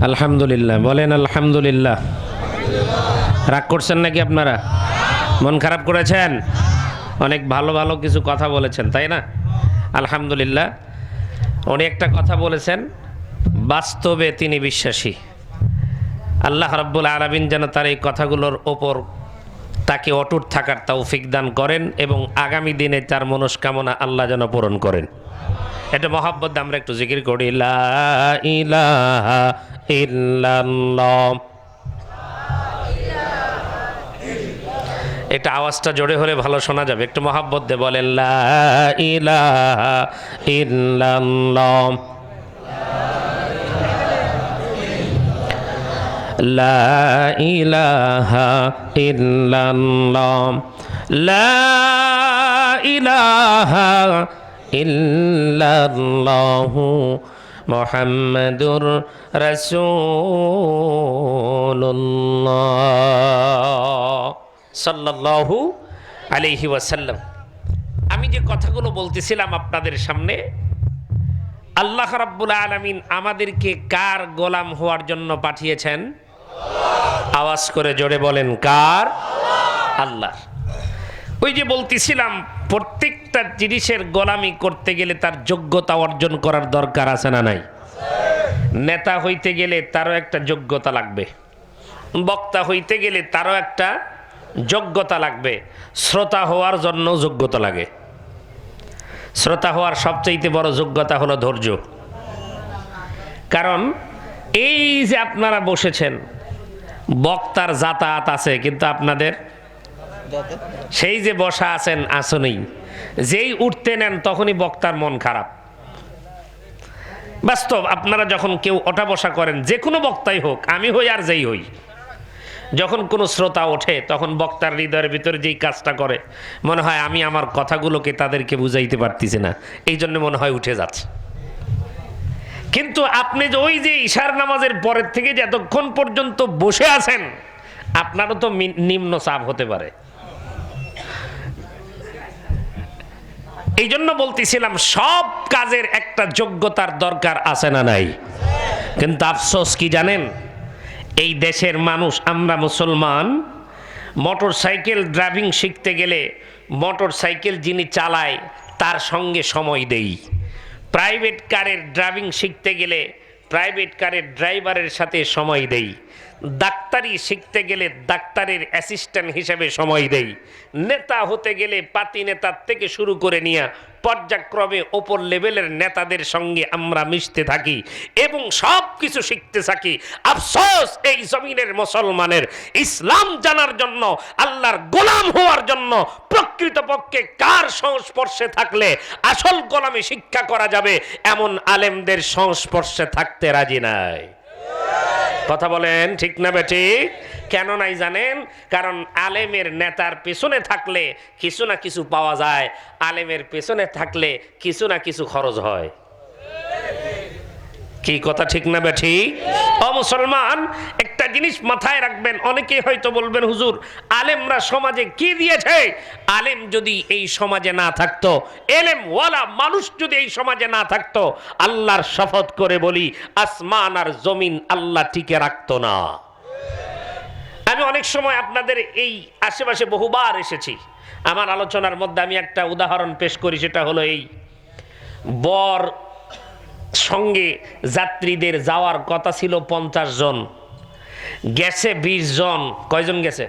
আলহামদুলিল্লাহ বলেন আলহামদুলিল্লাহ। রাগ করছেন নাকি আপনারা? মন খারাপ করেছেন? অনেক ভালো ভালো কিছু কথা বলেছেন, তাই না? আলহামদুলিল্লাহ। উনি একটা কথা বলেছেন, বাস্তবে তিনি বিশ্বাসী। আল্লাহ রাব্বুল আলামিন যেন তার এই কথাগুলোর ওপর তাকে অটুট থাকার তৌফিক দান করেন এবং আগামী দিনে তার মনস্কামনা আল্লাহ যেন পূরণ করেন। এটা মহব্বত আমরা একটু জিকির করি, লা ইলাহা ইল্লাল্লাহ। এটা আওয়াজটা জোরে হলে ভালো শোনা যাবে, একটু মহব্বত দিয়ে বলেন, লা ইলাহা ইল্লাল্লাহ, লা ইলাহা ইল্লাল্লাহ, লা ইলাহা ইল্লাল্লাহু মুহাম্মাদুর রাসূলুল্লাহ সাল্লাল্লাহু আলাইহি ওয়াসাল্লাম। আমি যে কথাগুলো বলতেছিলাম আপনাদের সামনে, আল্লাহ রাব্বুল আলামিন আমাদেরকে কার গোলাম হওয়ার জন্য পাঠিয়েছেন? আওয়াজ করে জোরে বলেন, কার? আল্লাহ। ওই যে বলতেছিলাম, প্রত্যেকটা জিনিসের গোলামি করতে গেলে তার যোগ্যতা অর্জন করার দরকার আছে না নাই? নেতা হইতে গেলে তারও একটা যোগ্যতা লাগবে, বক্তা হইতে গেলে তারও একটা যোগ্যতা লাগবে, শ্রোতা হওয়ার জন্য যোগ্যতা লাগে। শ্রোতা হওয়ার সবচেয়ে বড় যোগ্যতা হলো ধৈর্য। কারণ এই যে আপনারা বসেছেন, বক্তার যাতায়াত আছে, কিন্তু আপনাদের সেই যে বসা আছেন আসনেই, যেই উঠতে নেন তখনই বক্তার মন খারাপ। বাস্তব, আপনারা যখন কেউ ওঠা বসা করেন, যে কোনো বক্তাই হোক, আমি হই আর যেই হই, যখন কোনো শ্রোতা ওঠে তখন বক্তার হৃদয়ের ভিতরে যেই কাজটা করে, মনে হয় আমি আমার কথাগুলোকে তাদেরকে বুঝাইতে পারতেছি না, এই জন্য মনে হয় উঠে যাচ্ছে। কিন্তু আপনি যে ওই যে ইশার নামাজের পরের থেকে যে এতক্ষণ পর্যন্ত বসে আছেন, আপনারও তো নিম্ন চাপ হতে পারে। এই জন্য বলতেছিলাম, সব কাজের একটা যোগ্যতার দরকার আছে না নাই? কিন্তু আফসোস কি জানেন, এই দেশের মানুষ, আমরা মুসলমান, মোটর সাইকেল ড্রাইভিং শিখতে গেলে মোটর সাইকেল যিনি চালায় তার সঙ্গে সময় দেই। প্রাইভেট কারের ড্রাইভিং শিখতে গেলে প্রাইভেট কারের ড্রাইভারের সাথে সময় দেই। ডাক্তারি শিখতে গেলে ডাক্তারের অ্যাসিস্ট্যান্ট হিসেবে সময় দেই। নেতা হতে গেলে পাতি নেতার থেকে শুরু করে নিয়ে পর্যায়ক্রমে ওপর লেভেলের নেতাদের সঙ্গে আমরা মিশতে থাকি এবং সব কিছু শিখতে থাকি। আফসোস, এই জমিনের মুসলমানের ইসলাম জানার জন্য, আল্লাহর গোলাম হওয়ার জন্য প্রকৃতপক্ষে কার সংস্পর্শে থাকলে আসল গোলামি শিক্ষা করা যাবে, এমন আলেমদের সংস্পর্শে থাকতে রাজি নাই। কথা বলেন ঠিক না বেঠিক? কেন নাই জানেন? কারণ আলেমের নেতার পেছনে থাকলে কিছু না কিছু পাওয়া যায়, আলেমের পেছনে থাকলে কিছু না কিছু খরচ হয়। কি কথা ঠিক না বেঠিক? ও মুসলমান, একটা জিনিস মাথায় রাখবেন। অনেকে হয়তো বলবেন, হুজুর আলেমরা সমাজে কি দিয়েছে? আলেম যদি এই সমাজে না থাকতো, এলেম ওয়ালা মানুষ যদি এই সমাজে না থাকতো, আল্লাহর শপথ করে বলি, আসমান আর জমিন আল্লাহ টিকে রাখতো না। আমি অনেক সময় আপনাদের এই আশেপাশে বহুবার এসেছি। আমার আলোচনার মধ্যে আমি একটা উদাহরণ পেশ করি, সেটা হলো এই বর সঙ্গে যাত্রীদের যাওয়ার কথা ছিল 50 জন, গেছে 20 জন। কয়জন গেছে?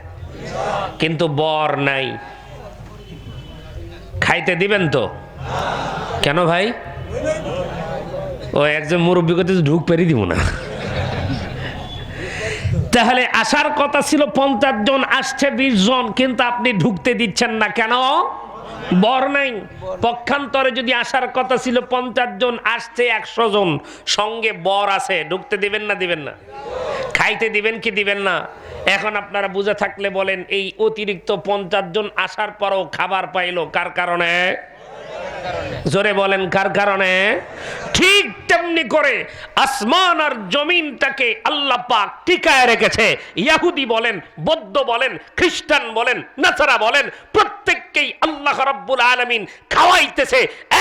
কিন্তু বর নাই। খাইতে দিবেন তো? কেন ভাই? ও একজন মুরব্বী করতে ঢুক পেরি দিব না। তাহলে আসার কথা ছিল 50 জন, আসছে 20 জন, কিন্তু আপনি ঢুকতে দিচ্ছেন না কেন? বর নাই। পক্ষান্তরে যদি আসার কথা ছিল 50 জন, আসছে 100 জন, সঙ্গে বর আছে, ঢুকতে দিবেন না দিবেন না? খাইতে দিবেন কি দিবেন না? এখন আপনারা বুঝে থাকলে বলেন, এই অতিরিক্ত 50 জন আসার পরও খাবার পাইলো কার কারণে? জোরে বলেন, কার কারণে? ঠিক তেমনি করে আসমান আর জমিনটাকে আল্লাহ পাক টিকায় রেখেছে। ইহুদি বলেন, বৌদ্ধ বলেন, খ্রিস্টান বলেন, নাসারা বলেন, প্রত্যেককেই আল্লাহ রাব্বুল আলামিন খাওয়াইতেছে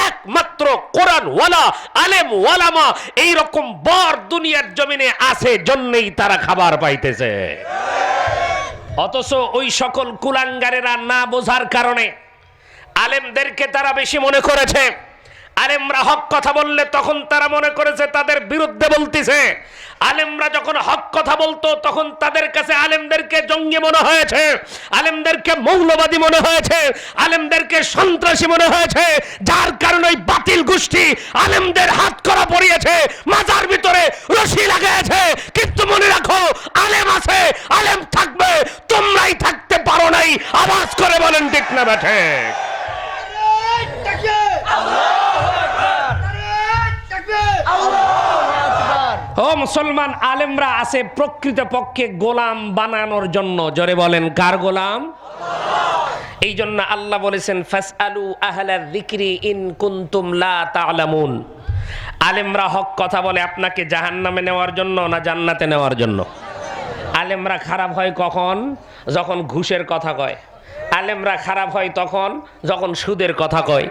একমাত্র কোরআন ওয়ালা আলেম ওয়ালামা এইরকম বর দুনিয়ার জমিনে আছে জন্যই তারা খাবার পাইতেছে। অথচ ওই সকল কুলাঙ্গারেরা না বোঝার কারণে আলেমদেরকে তারা বেশি মনে করেছে। আলেমরা হক কথা বললে তখন তারা মনে করেছে তাদের বিরুদ্ধে বলতেছে। আলেমরা যখন হক কথা বলতো তখন তাদের কাছে আলেমদেরকে জঙ্গি মনে হয়েছে, আলেমদেরকে মৌলবাদী মনে হয়েছে, আলেমদেরকে সন্ত্রাসী মনে হয়েছে। যার কারণে ওই বাতিল গোষ্ঠী আলেমদের হাত করা পড়িয়েছে, মাজার ভিতরে রশি লাগাইছে। কিন্তু মনে রাখো, আলেম আছে, আলেম থাকবে, তোমরাই থাকতে পারো নাই। আওয়াজ করে বলেন ঠিক না বেঠে? ও মুসলমান, আলেমরা আছে প্রকৃত পক্ষে গোলাম বানানোর জন্য। জোরে বলেন, কার গোলাম? এই জন্য আল্লাহ বলেছেন ফাসআলু আহলা যিকরি ইন কুনতুম লা তা'লামুন। আলেমরা হক কথা বলে আপনাকে জাহান্নামে নেওয়ার জন্য না জান্নাতে নেওয়ার জন্য? আলেমরা খারাপ হয় কখন? যখন ঘুষের কথা কয়। আলেমরা খারাপ হয় তখন যখন সুদের কথা কয়।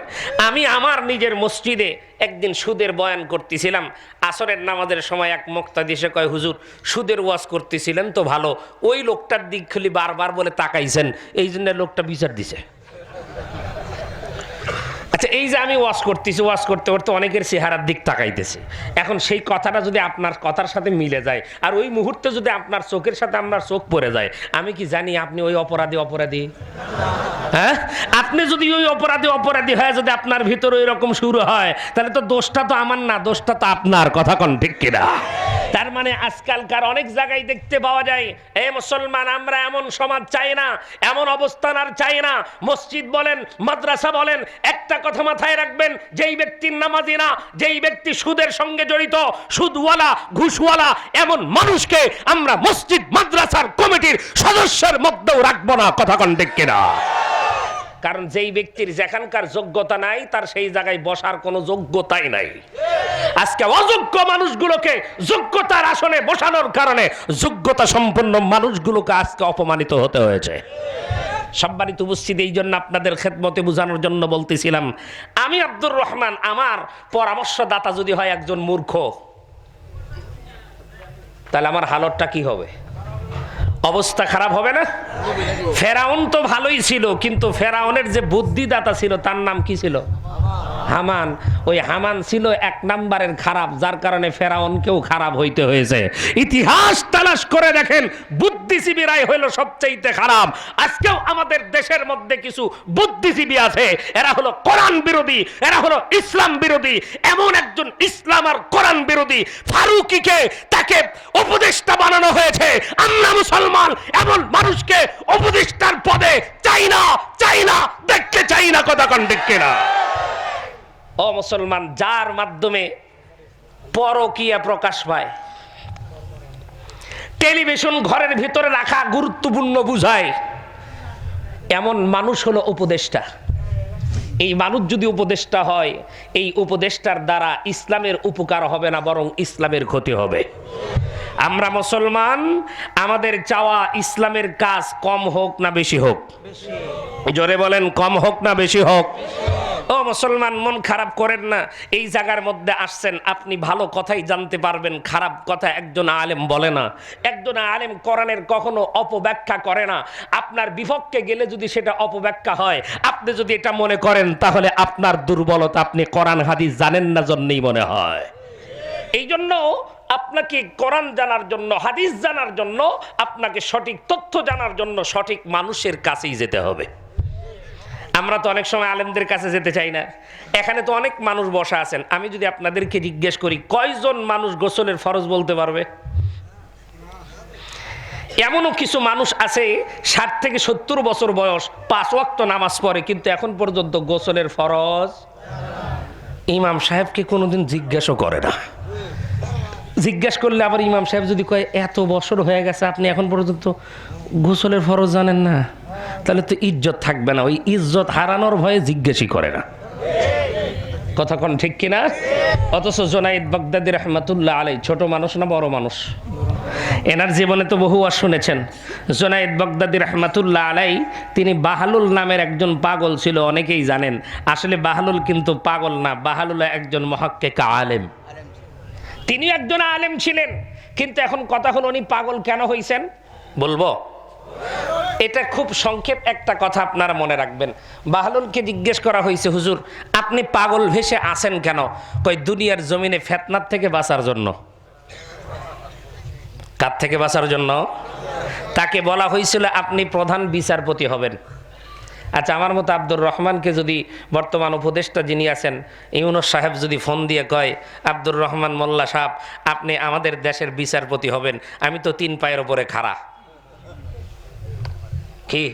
আমি আমার নিজের মসজিদে একদিন সুদের বয়ান করতেছিলাম। আসরের নামাজের সময় এক মুক্তাদি এসে কয়, হুজুর সুদের ওয়াজ করতেছিলেন তো ভালো, ওই লোকটার দিক খালি বারবার বলে তাকাইছেন, এই জন্য লোকটা বিচার দিছে। আচ্ছা, এই যে আমি ওয়াজ করতেছি, ওয়াজ করতে করতে অনেকের চেহারার দিক তাকাইতেছে। এখন সেই কথাটা যদি আপনার কথার সাথে মিলে যায় আর ওই মুহূর্তে যদি আপনার চোখের সাথে আপনার চোখ পড়ে যায়, আমি কি জানি আপনি ওই অপরাধী? হ্যাঁ, আপনি যদি ওই অপরাধী হয়, যদি আপনার ভিতরে ওই রকম শুরু হয়, তাহলে তো দোষটা তো আমার না, দোষটা তো আপনার। কথা কোন ঠিক কিনা? তার মানে আজকালকার অনেক জায়গায় দেখতে পাওয়া যায়, এ মুসলমান, আমরা এমন সমাজ চাই না, এমন অবস্থান আর চাই না। মসজিদ বলেন, মাদ্রাসা বলেন, একটা কথা মাথায় রাখবেন, যেই ব্যক্তির নামাজি না, যেই ব্যক্তি সুদের সঙ্গে জড়িত, সুদওয়ালা, ঘুষওয়ালা, এমন মানুষকে আমরা মসজিদ মাদ্রাসার কমিটির সদস্যের মধ্যেও রাখবো না। কথা কোন ঠিক কিনা? কারণ যেই ব্যক্তির যেখানকার যোগ্যতা নাই, তার সেই জায়গায় বসার কোনো যোগ্যতাই নাই। আজকে অযোগ্য মানুষগুলোকে যোগ্যতার আসনে বসানোর কারণে যোগ্যতা সম্পন্ন মানুষগুলোকে আজকে অপমানিত হতে হয়েছে। সম্মানিত উপস্থিতি, এই জন্য আপনাদের খেদমতে বোঝানোর জন্য বলতেছিলাম, আমি আব্দুর রহমান, আমার পরামর্শদাতা যদি হয় একজন মূর্খ, তাহলে আমার হালতটা কি হবে? অবস্থা খারাপ হবে না? ফেরাউন তো ভালোই ছিল, কিন্তু ফেরাউনের যে বুদ্ধিদাতা ছিল তার নাম কি ছিল? হামান। ওই হামান ছিল এক নাম্বারের খারাপ, যার কারণে ফেরাউনকেও খারাপ হইতে হয়েছে। ইতিহাস তালাশ করে দেখেন, বুদ্ধিজীবীরাই হইল সবচেয়ে খারাপ। আজকেও আমাদের দেশের মধ্যে কিছু বুদ্ধিজীবী আছে, এরা হলো কোরআন বিরোধী, এরা হলো ইসলাম বিরোধী। এমন একজন ইসলাম আর কোরআন বিরোধী ফারুকীকে তাকে উপদেষ্টা বানানো হয়েছে। আমরা মুসলমান এমন মানুষকে উপদেষ্টার পদে চাই না, দেখতে চাই না। কথা কোন ঠিক কিনা? ও মুসলমান, যার মাধ্যমে পরকীয়া প্রকাশ পায়, টেলিভিশন ঘরের ভিতরে রাখা গুরুত্বপূর্ণ বুঝায়, এমন মানুষ হলো উপদেষ্টা। এই মানুষ যদি উপদেষ্টা হয়, এই উপদেষ্টার দ্বারা ইসলামের উপকার হবে না, বরং ইসলামের ক্ষতি হবে। আমরা মুসলমান, আমাদের চাওয়া ইসলামের কাজ কম হোক না বেশি হোক? জোরে বলেন, কম হোক না বেশি হোক? ও মুসলমান, মন খারাপ করেন না। এই জায়গার মধ্যে আসছেন, আপনি ভালো কথাই জানতে পারবেন, খারাপ কথা একজন আলেম বলে না। একজন আলেম কোরআনের কখনো অপব্যাখ্যা করে না। আপনার বিপক্ষে গেলে যদি সেটা অপব্যাখ্যা হয়, আপনি যদি এটা মনে করেন, তাহলে আপনার দুর্বলতা, আপনি কোরআন হাদিস জানেন না জন্যই মনে হয়। এই জন্য আপনাকে কোরআন জানার জন্য, হাদিস জানার জন্য, আপনাকে সঠিক তথ্য জানার জন্য সঠিক মানুষের কাছেই যেতে হবে। আমরা তো অনেক সময় আলেমদের কাছে যেতে চাই না। এখানে তো অনেক মানুষ বসা আছেন, আমি যদি আপনাদেরকে জিজ্ঞেস করি, কয়জন মানুষ গোসলের ফরজ বলতে পারবে? এমনও কিছু মানুষ আছে 60 থেকে 70 বছর বয়স, 5 ওয়াক্ত নামাজ পড়ে, কিন্তু এখন পর্যন্ত গোসলের ফরজ ইমাম সাহেবকে কোনোদিন জিজ্ঞাসা করে না। জিজ্ঞেস করলে আবার ইমাম সাহেব যদি কয়, এত বছর হয়ে গেছে আপনি এখন পর্যন্ত গোসলের ফরজ জানেন না, তাহলে তো ইজ্জত থাকবে না। ওই ইজ্জত হারানোর ভয়ে জিজ্ঞেসই করে না। কথা কোন ঠিক কিনা? অথচ জুনাইদ বাগদাদী রাহমাতুল্লাহ আলাইহি ছোট মানুষ না বড় মানুষ? এনার জীবনে তো বহু ওয়াজ শুনেছেন। জুনায়েদ বাগদাদী রাহমাতুল্লাহ আলাই, তিনি বাহালুল নামের একজন পাগল ছিল, অনেকেই জানেন। আসলে বাহালুল কিন্তু পাগল না, বাহালুল একজন মুহাক্কিক আলেম। তিনি একজন আলেম ছিলেন, কিন্তু এখন কথা হলো উনি পাগল কেন হইছেন বলবো? এটা খুব সংক্ষেপ একটা কথা আপনারা মনে রাখবেন। বাহলুলকে জিজ্ঞেস করা হয়েছে, হুজুর আপনি পাগল ভেসে আছেন কেন? কই দুনিয়ার জমিনে ফিতনার থেকে বাঁচার জন্য। কার থেকে বাঁচার জন্য? তাকে বলা হয়েছিল আপনি প্রধান বিচারপতি হবেন। আচ্ছা, আমার মতো আব্দুর রহমানকে যদি বর্তমান উপদেষ্টা যিনি আছেন ইউনুস সাহেব যদি ফোন দিয়ে কয়, আব্দুর রহমান মোল্লা সাহেব আপনি আমাদের দেশের বিচারপতি হবেন, আমি তো 3 পায়ের উপরে খাড়া। কি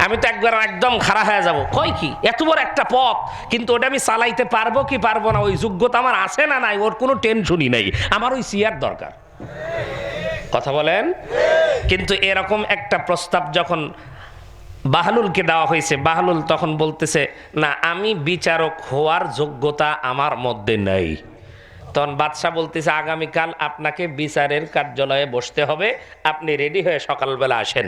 আমি তো একদম খাড়া হয়ে যাব। কই কি এত বড় একটা পথ, কিন্তু ওটা আমি চালাইতে পারবো কি পারবো না, ওই যোগ্যতা আমার আছে না নাই, ওর কোনো টেনশনই নাই। আমার ওই চেয়ার দরকার। কথা বলেন। কিন্তু এরকম একটা প্রস্তাব যখন বাহলুলকে দেওয়া হয়েছে, বাহলুল তখন বলতেছে, না আমি বিচারক হওয়ার যোগ্যতা আমার মধ্যে নেই। তখন বাদশাহ বলতেছে, আগামীকাল আপনাকে বিচারের কার্যালয়ে বসতে হবে, আপনি রেডি হয়ে সকালবেলা আসেন।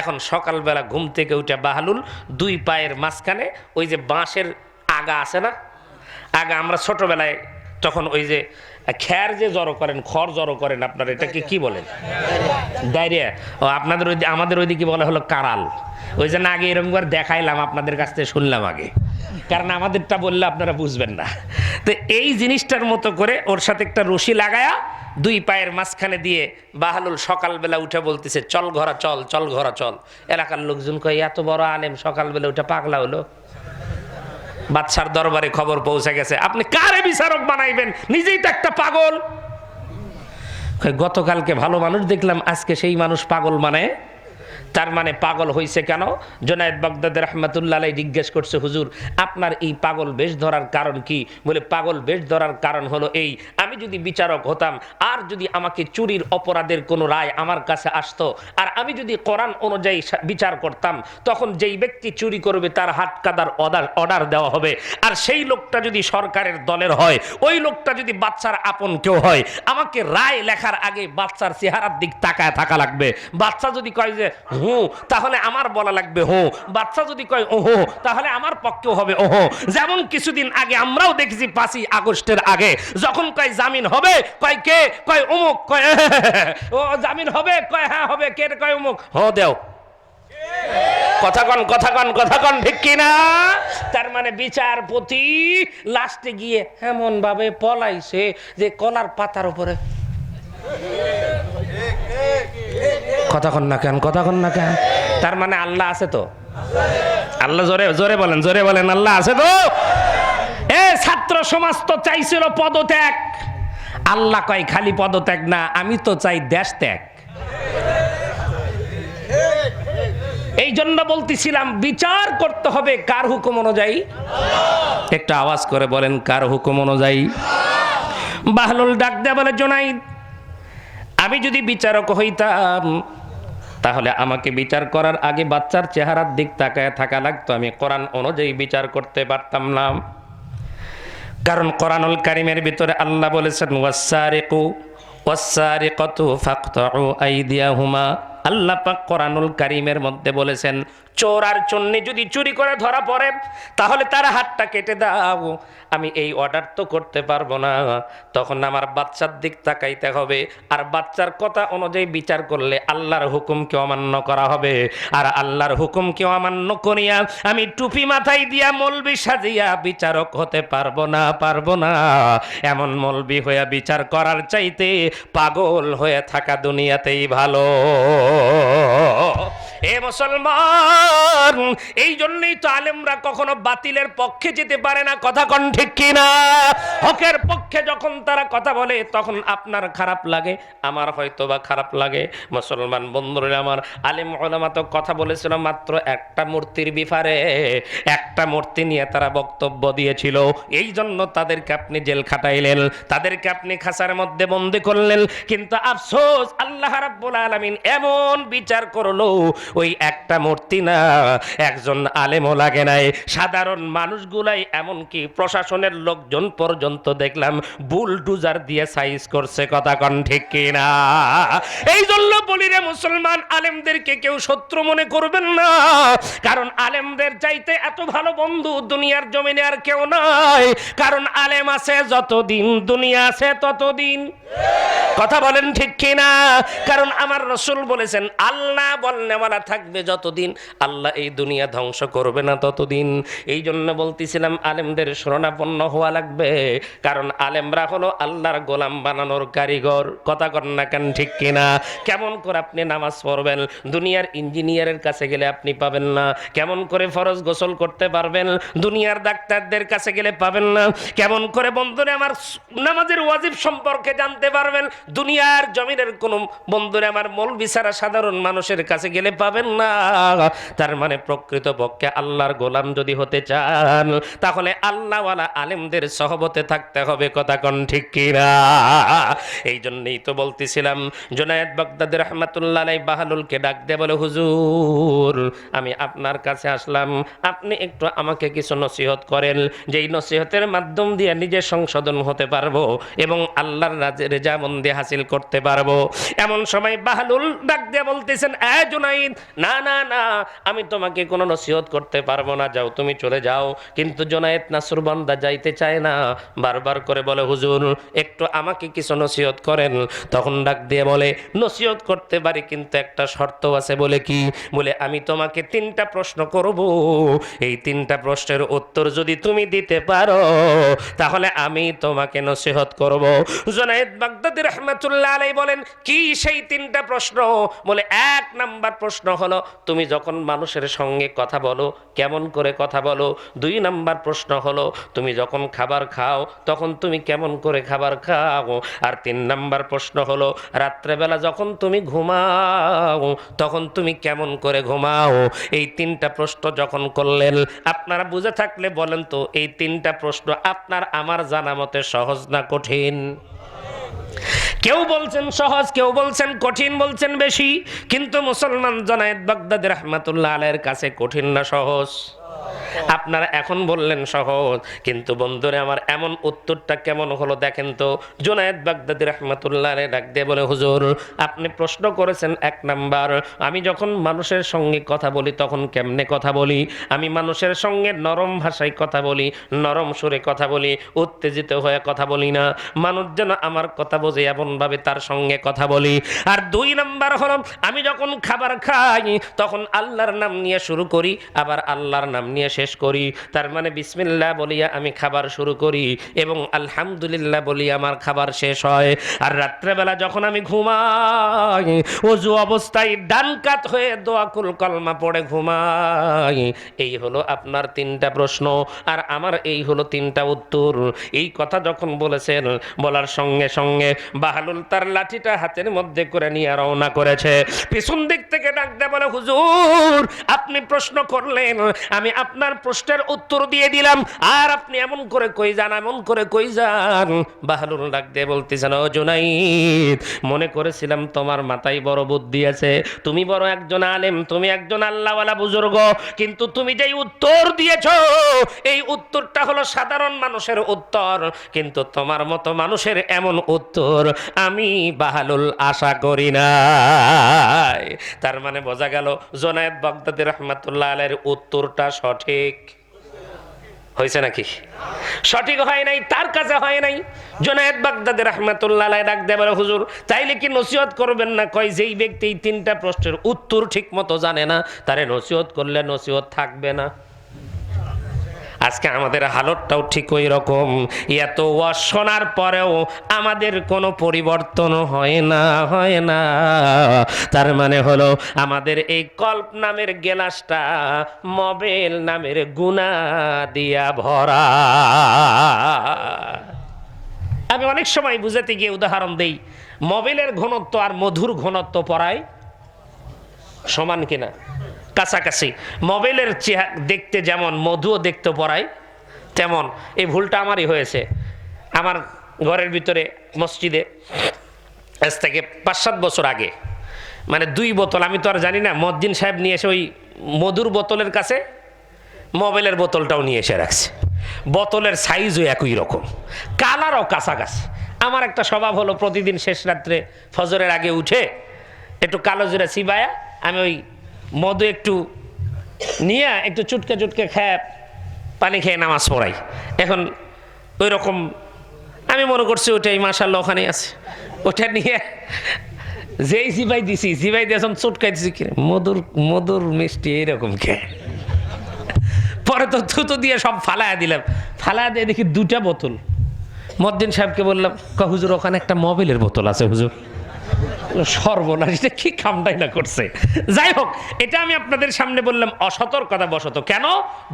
এখন সকালবেলা ঘুম থেকে উঠে বাহলুল 2 পায়ের মাঝখানে ওই যে বাঁশের আগা আছে না, আগা আমরা ছোটবেলায় তখন ওই যে খ্যার যে জড়ো করেন, খড় জড়ো করেন, আপনার এটাকে কি বলেন? ডায়রিয়া। ও আপনাদের ওই আমাদের ওইদিকে বলা হলো কারাল। ওই জন্য আগে এরকম করে দেখাইলাম, আপনাদের কাছ থেকে শুনলাম আগে, কারণ আমাদেরটা বললে আপনারা বুঝবেন না। তো এই জিনিসটার মতো করে ওর সাথে একটা রশি লাগায়া 2 পায়ের মাঝখানে দিয়ে বাহলুল সকালবেলা উঠে বলতেছে, চল ঘোড়া চল, চল ঘোড়া চল। এলাকার লোকজন কয়, এত বড় আলেম সকালবেলা উঠে পাগলা হলো? বাদশার দরবারে খবর পৌঁছে গেছে, আপনি কারে বিচারক বানাইবেন? নিজেই তো একটা পাগল। গতকালকে ভালো মানুষ দেখলাম, আজকে সেই মানুষ পাগল মানে? তার মানে পাগল হইছে কেন? জুনায়েদ বাগদাদী রাহমাতুল্লাহ আলাইহি জিজ্ঞেস করছে, হুজুর আপনার এই পাগল বেশ ধরার কারণ কি? বলে, পাগল বেশ ধরার কারণ হলো এই, আমি যদি বিচারক হতাম আর যদি আমাকে চুরির অপরাধের কোনো রায় আমার কাছে আসতো, আর আমি যদি কোরআন অনুযায়ী বিচার করতাম, তখন যেই ব্যক্তি চুরি করবে তার হাত কাদার অর্ডার দেওয়া হবে। আর সেই লোকটা যদি সরকারের দলের হয়, ওই লোকটা যদি বাচ্চার আপন কেউ হয়, আমাকে রায় লেখার আগে বাচ্চার চেহারার দিক তাকায় থাকা লাগবে। বাচ্চা যদি কয় যে হু, তাহলে আমার বলা লাগবে হো। বাচ্চা যদি কয় ওহো, তাহলে আমার পক্ষেও হবে ওহো। যেমন কিছুদিন আগে আমরাও দেখেছি 5ই আগস্টের আগে, যখন কয় জামিন হবে, কয় কে, কয় অমুক, কয় ও জামিন হবে, কয় হ্যাঁ হবে, কে কয় অমুক, হো দেও। কথা কন ঠিক কিনা? তার মানে বিচারপতি লাস্টে গিয়ে এমন ভাবে পলাইছে যে কলার পাতার উপরে। কথা কন না কেন? তার মানে আল্লাহ আছে তো? আল্লাহ জোরে বলেন আল্লাহ আছে তো? ছাত্র সমাজ তো চাইছিল পদত্যাগ, আল্লাহ কয় খালি পদত্যাগ না, আমি তো চাই দেশ ত্যাগ। এই জন্য বলতেছিলাম বিচার করতে হবে কার হুকুম অনুযায়ী? একটা আওয়াজ করে বলেন, কার হুকুম অনুযায়ী? বাহলুল ডাক দেয়া বলে, জুনাইদ আমি যদি বিচারক হইতাম তাহলে আমাকে বিচার করার আগে বাচ্চার চেহারার দিক তাকায় থাকা লাগতো, আমি কোরআন অনুযায়ী বিচার করতে পারতাম না। কারণ কোরআনুল কারীমের ভিতরে আল্লাহ বলেছেন, ওয়াসসারিকু ওয়াসসারিকাতু ফাকতাউ আইদিয়াহুমা। আল্লাহ পাক কোরআনুল কারীমের মধ্যে বলেছেন, চোর আর চন্নি যদি চুরি করে ধরা পড়ে তাহলে তার হাতটা কেটে দাও। আমি এই অর্ডার তো করতে পারবো না, তখন আমার বাচ্চার দিক তাকাইতে হবে, আর বাচ্চার কথা অনুযায়ী বিচার করলে আল্লাহর হুকুমকে অমান্য করা হবে। আর আল্লাহর হুকুমকে অমান্য করিয়া আমি টুপি মাথায় দিয়া মৌলবি সাজিয়া বিচারক হতে পারবো না। এমন মৌলবি হইয়া বিচার করার চাইতে পাগল হয়ে থাকা দুনিয়াতেই ভালো। এ মুসলমান, এই জন্যই তো আলেমরা কখনো বাতিলের পক্ষে যেতে পারে না। কথা কন ঠিক কিনা? হকের পক্ষে যখন তারা কথা বলে তখন আপনার খারাপ লাগে, আমার হয়তো বা খারাপ লাগে। মুসলমান বন্ধুরা আমার, আলেম ওলামা তো কথা বলেছিল মাত্র একটা মূর্তির ব্যাপারে, একটা মূর্তি নিয়ে তারা বক্তব্য দিয়েছিল। এই জন্য তাদেরকে আপনি জেল খাটাইলেন, তাদেরকে আপনি খাঁচার মধ্যে বন্দী করলেন। কিন্তু আফসোস, আল্লাহ রাব্বুল আলামিন এমন বিচার করলো ওই একটা মূর্তি না, একজন আলেমও লাগে নাই, সাধারণ মানুষগুলাই এমনকি প্রশাসনের লোকজন পর্যন্ত দেখলাম বুলডুজার দিয়ে সাইজ করছে। কথা কন ঠিক কিনা? এই জন্য বলি রে মুসলমান, আলেমদেরকে কেউ শত্রু মনে করবেন না, কারণ আলেমদের চাইতে এত ভালো বন্ধু দুনিয়ার জমিনে আর কেউ নাই। কারণ আলেম আছে যতদিন দুনিয়া আছে ততদিন। কথা বলেন ঠিক কিনা? কারণ আমার রাসূল বলেছেন, আল্লাহ বলনেওয়ালা থাকবে যতদিন, আল্লাহ এই দুনিয়া ধ্বংস করবে না ততদিন। এই জন্য বলতেছিলাম আলেমদের শরণাপন্ন হওয়া লাগবে, কারণ আলেমরা হলো আল্লাহর গোলাম বানানোর কারিগর। কথা কন না কেন ঠিক কিনা? কেমন করে আপনি নামাজ পড়বেন দুনিয়ার ইঞ্জিনিয়ারের কাছে গেলে আপনি পাবেন না। কেমন করে ফরজ গোসল করতে পারবেন দুনিয়ার ডাক্তারদের কাছে গেলে পাবেন না। কেমন করে বন্ধুরে আমার নামাজের ওয়াজিব সম্পর্কে জানতে পারবেন দুনিয়ার জমিনের কোন বন্ধুরে আমার মৌলবি ছাড়া সাধারণ মানুষের কাছে গেলে পাবেন না। তার মানে প্রকৃতপক্ষে আল্লাহর গোলাম যদি হতে চান তাহলে আল্লাহওয়ালা আলেমদের সহবতে থাকতে হবে। কথা কন ঠিক কিনা? এই জন্যই তো বলতেছিলাম, জুনায়েদ বাগদাদী রাহমাতুল্লাহ আলাইহি বাহলুলকে ডাক দিয়ে বলে, হুজুর আমি আপনার কাছে আসলাম, আপনি একটু আমাকে কিছু নসিহত করেন, যেই নসিহতের মাধ্যম দিয়ে নিজে সংশোধন হতে পারবো এবং আল্লাহর রেজামন্দি হাসিল করতে পারবো। এমন সময় বাহলুল ডাক দিয়ে বলতেছেন, এ জুনাইদ, না না না, আমি তোমাকে কোনো নসিহত করতে পারবো না, যাও তুমি চলে যাও। কিন্তু জুনায়েদ নাসরবান্দা যাইতে চায় না, বারবার করে বলে, হুজুর একটু আমাকে কিছু নসিহত করেন। তখন ডাক দিয়ে বলে, নসিহত করতে পারি কিন্তু একটা শর্ত আছে। বলে কি? বলে আমি তোমাকে 3টা প্রশ্ন করব, এই 3টা প্রশ্নের উত্তর যদি তুমি দিতে পারো তাহলে আমি তোমাকে নসিহত করব। জুনায়েদ বাগদাদী রাহমাতুল্লাহ আলাইহি বলেন, কি সেই 3টা প্রশ্ন? বলে 1 নাম্বার প্রশ্ন হলো, তুমি যখন মানুষের সঙ্গে কথা বলো কেমন করে কথা বলো। 2 নাম্বার প্রশ্ন হলো, তুমি যখন খাবার খাও তখন তুমি কেমন করে খাবার খাও। আর 3 নাম্বার প্রশ্ন হলো, রাত্রেবেলা যখন তুমি ঘুমাও তখন তুমি কেমন করে ঘুমাও। এই 3টা প্রশ্ন যখন করলেন, আপনারা বুঝে থাকলে বলেন তো, এই 3টা প্রশ্ন আপনার আমার জানা মতে সহজ না কঠিন? কেউ বলছেন সহজ, কেউ বলছেন কঠিন, বলছেন বেশি। কিন্তু মুসলমান জুনায়েদ বাগদাদী রাহমাতুল্লাহ আলাইহির কাছে কঠিন না সহজ? আপনারা এখন বললেন সহজ, কিন্তু বন্ধুরে আমার এমন উত্তরটা কেমন হলো দেখেন তো। জুনায়েদ বাগদাদী রাহমাতুল্লাহ আলাইহি ডাক দিয়ে বলে, হুজুর আপনি প্রশ্ন করেছেন 1 নাম্বার, আমি যখন মানুষের সঙ্গে কথা বলি তখন কেমনে কথা বলি। আমি মানুষের সঙ্গে নরম ভাষায় কথা বলি, নরম সুরে কথা বলি, উত্তেজিত হয়ে কথা বলি না, মানুষ যেন আমার কথা বোঝে এমনভাবে তার সঙ্গে কথা বলি। আর 2 নাম্বার হলো, আমি যখন খাবার খাই তখন আল্লাহর নাম নিয়ে শুরু করি, আবার আল্লাহর নাম নিয়ে শেষ করি। তার মানে বিসমিল্লাহ বলিয়া আমি খাবার শুরু করি এবং আলহামদুলিল্লাহ বলিয়া আমার খাবার শেষ হয়। আর রাত্রেবেলা যখন আমি ঘুমাই ওযু অবস্থায় ডান কাত হয়ে দোয়াকুল কলমা পড়ে ঘুমাই। এই হলো আপনার 3টা প্রশ্ন, আর আমার এই হলো 3টা উত্তর। এই কথা যখন বলেছেন, বলার সঙ্গে সঙ্গে বাহলুল তার লাঠিটা হাতের মধ্যে করে নিয়ে রওনা করেছে। পিছন দিক থেকে ডাক দেয়া বলে, হুজুর আপনি প্রশ্ন করলেন, আমি আপনার প্রশ্নের উত্তর দিয়ে দিলাম, আর আপনি এমন করে কই যান, এমন করে কই যান। বাহলুল ডাক দিয়ে বলতেছেন, ও জুনাইদ, মনে করেছিলাম তোমার মাথায় বড় বুদ্ধি আছে, তুমি বড় একজন আলেম, তুমি একজন আল্লাহওয়ালা বুজুর্গ, কিন্তু তুমি যেই উত্তর দিয়েছো এই উত্তরটা হলো সাধারণ মানুষের উত্তর, কিন্তু তোমার মতো মানুষের এমন উত্তর আমি বাহলুল আশা করি না। তার মানে বোঝা গেল জুনায়েদ বাগদাদী রাহমাতুল্লাহ আলাইহির উত্তরটা সঠিক হয়েছে নাকি? সঠিক হয় নাই, তার কাছে হয় নাই। জুনায়েদ বাগদাদী রাহমাতুল্লাহ আলাইহি ডাক দিয়ে বলে, হুজুর তাইলে কি নসিহত করবেন না? কয়, যেই ব্যক্তি এই 3টা প্রশ্নের উত্তর ঠিক মতো জানে না তারে নসিহত করলে নসিহত থাকবে না। আজকে আমাদের হালতটাও ঠিক ওই রকম। এত ওয়াজ শোনার পরেও আমাদের কোনো পরিবর্তন হয় না, হয় না। তার মানে হলো আমাদের এই কল্প নামের গেলাসটা মোবাইল নামের গুনাহ দিয়া ভরা। আমি অনেক সময় বুঝাতে গিয়ে উদাহরণ দেই, মোবাইলের ঘনত্ব আর মধুর ঘনত্ব পড়ায় সমান কিনা? কাছাকাছি। মোবাইলের দেখতে যেমন মধুও দেখতে পড়ায় তেমন। এই ভুলটা আমারই হয়েছে। আমার ঘরের ভিতরে মসজিদে আজ থেকে 5-7 বছর আগে মানে 2 বোতল, আমি তো আর জানি না, মজ্জিন সাহেব নিয়ে এসে ওই মধুর বোতলের কাছে মোবাইলের বোতলটাও নিয়ে এসে রাখছে। বোতলের সাইজও একই রকম, কালারও কাছাকাছি। আমার একটা স্বভাব হলো প্রতিদিন শেষ রাত্রে ফজরের আগে উঠে একটু কালো জিরা চিবায়া আমি ওই মধু একটু নিয়ে একটু চুটকে চুটকে খেয়ে পানি খেয়ে নামাজ পড়াই। এখন ওই রকম আমি মনে করছি ওটাই মাশাআল্লাহ ওখানেই আছে, ওটা নিয়ে যেই জিবাই দিছি, জিবাই দিয়েছেন চুটকাই দিছি, কি মধুর মধুর মিষ্টি এইরকম খেয়ে। পরে তো থুতো দিয়ে সব ফালায়া দিলাম, ফালায়া দিয়ে দেখি 2টা বোতল। মজ্জিন সাহেবকে বললাম, হুজুর ওখানে একটা মোবাইলের বোতল আছে হুজুর। সর্বনাশ, এটা কি কামটাই না করছে। যাই হোক, এটা আমি আপনাদের সামনে বললাম অসতর্কতা বশত। কেন?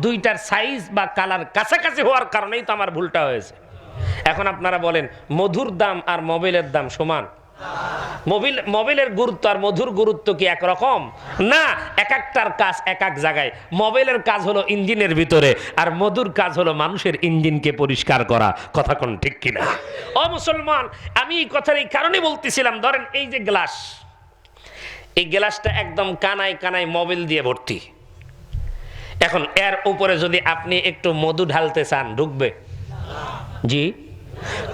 2টার সাইজ বা কালার কাছাকাছি হওয়ার কারণেই তো আমার ভুলটা হয়েছে। এখন আপনারা বলেন, মধুর দাম আর মোবাইলের দাম সমান? মোবাইলের গুরুত্ব আর মধুর গুরুত্ব কি একরকম না? এক একটার কাজ এক এক জায়গায়। মোবাইলের কাজ হলো ইঞ্জিনের ভিতরে, আর মধুর কাজ হলো মানুষের ইঞ্জিনকে পরিষ্কার করা। কথা কোন ঠিক কিনা? ও মুসলমান, আমি এই কথার এই কারণে বলতেছিলাম, ধরেন এই যে গ্লাস, এই গ্লাসটা একদম কানায় কানায় মোবাইল দিয়ে ভর্তি। এখন এর উপরে যদি আপনি একটু মধু ঢালতে চান, ঢুকবে? জি।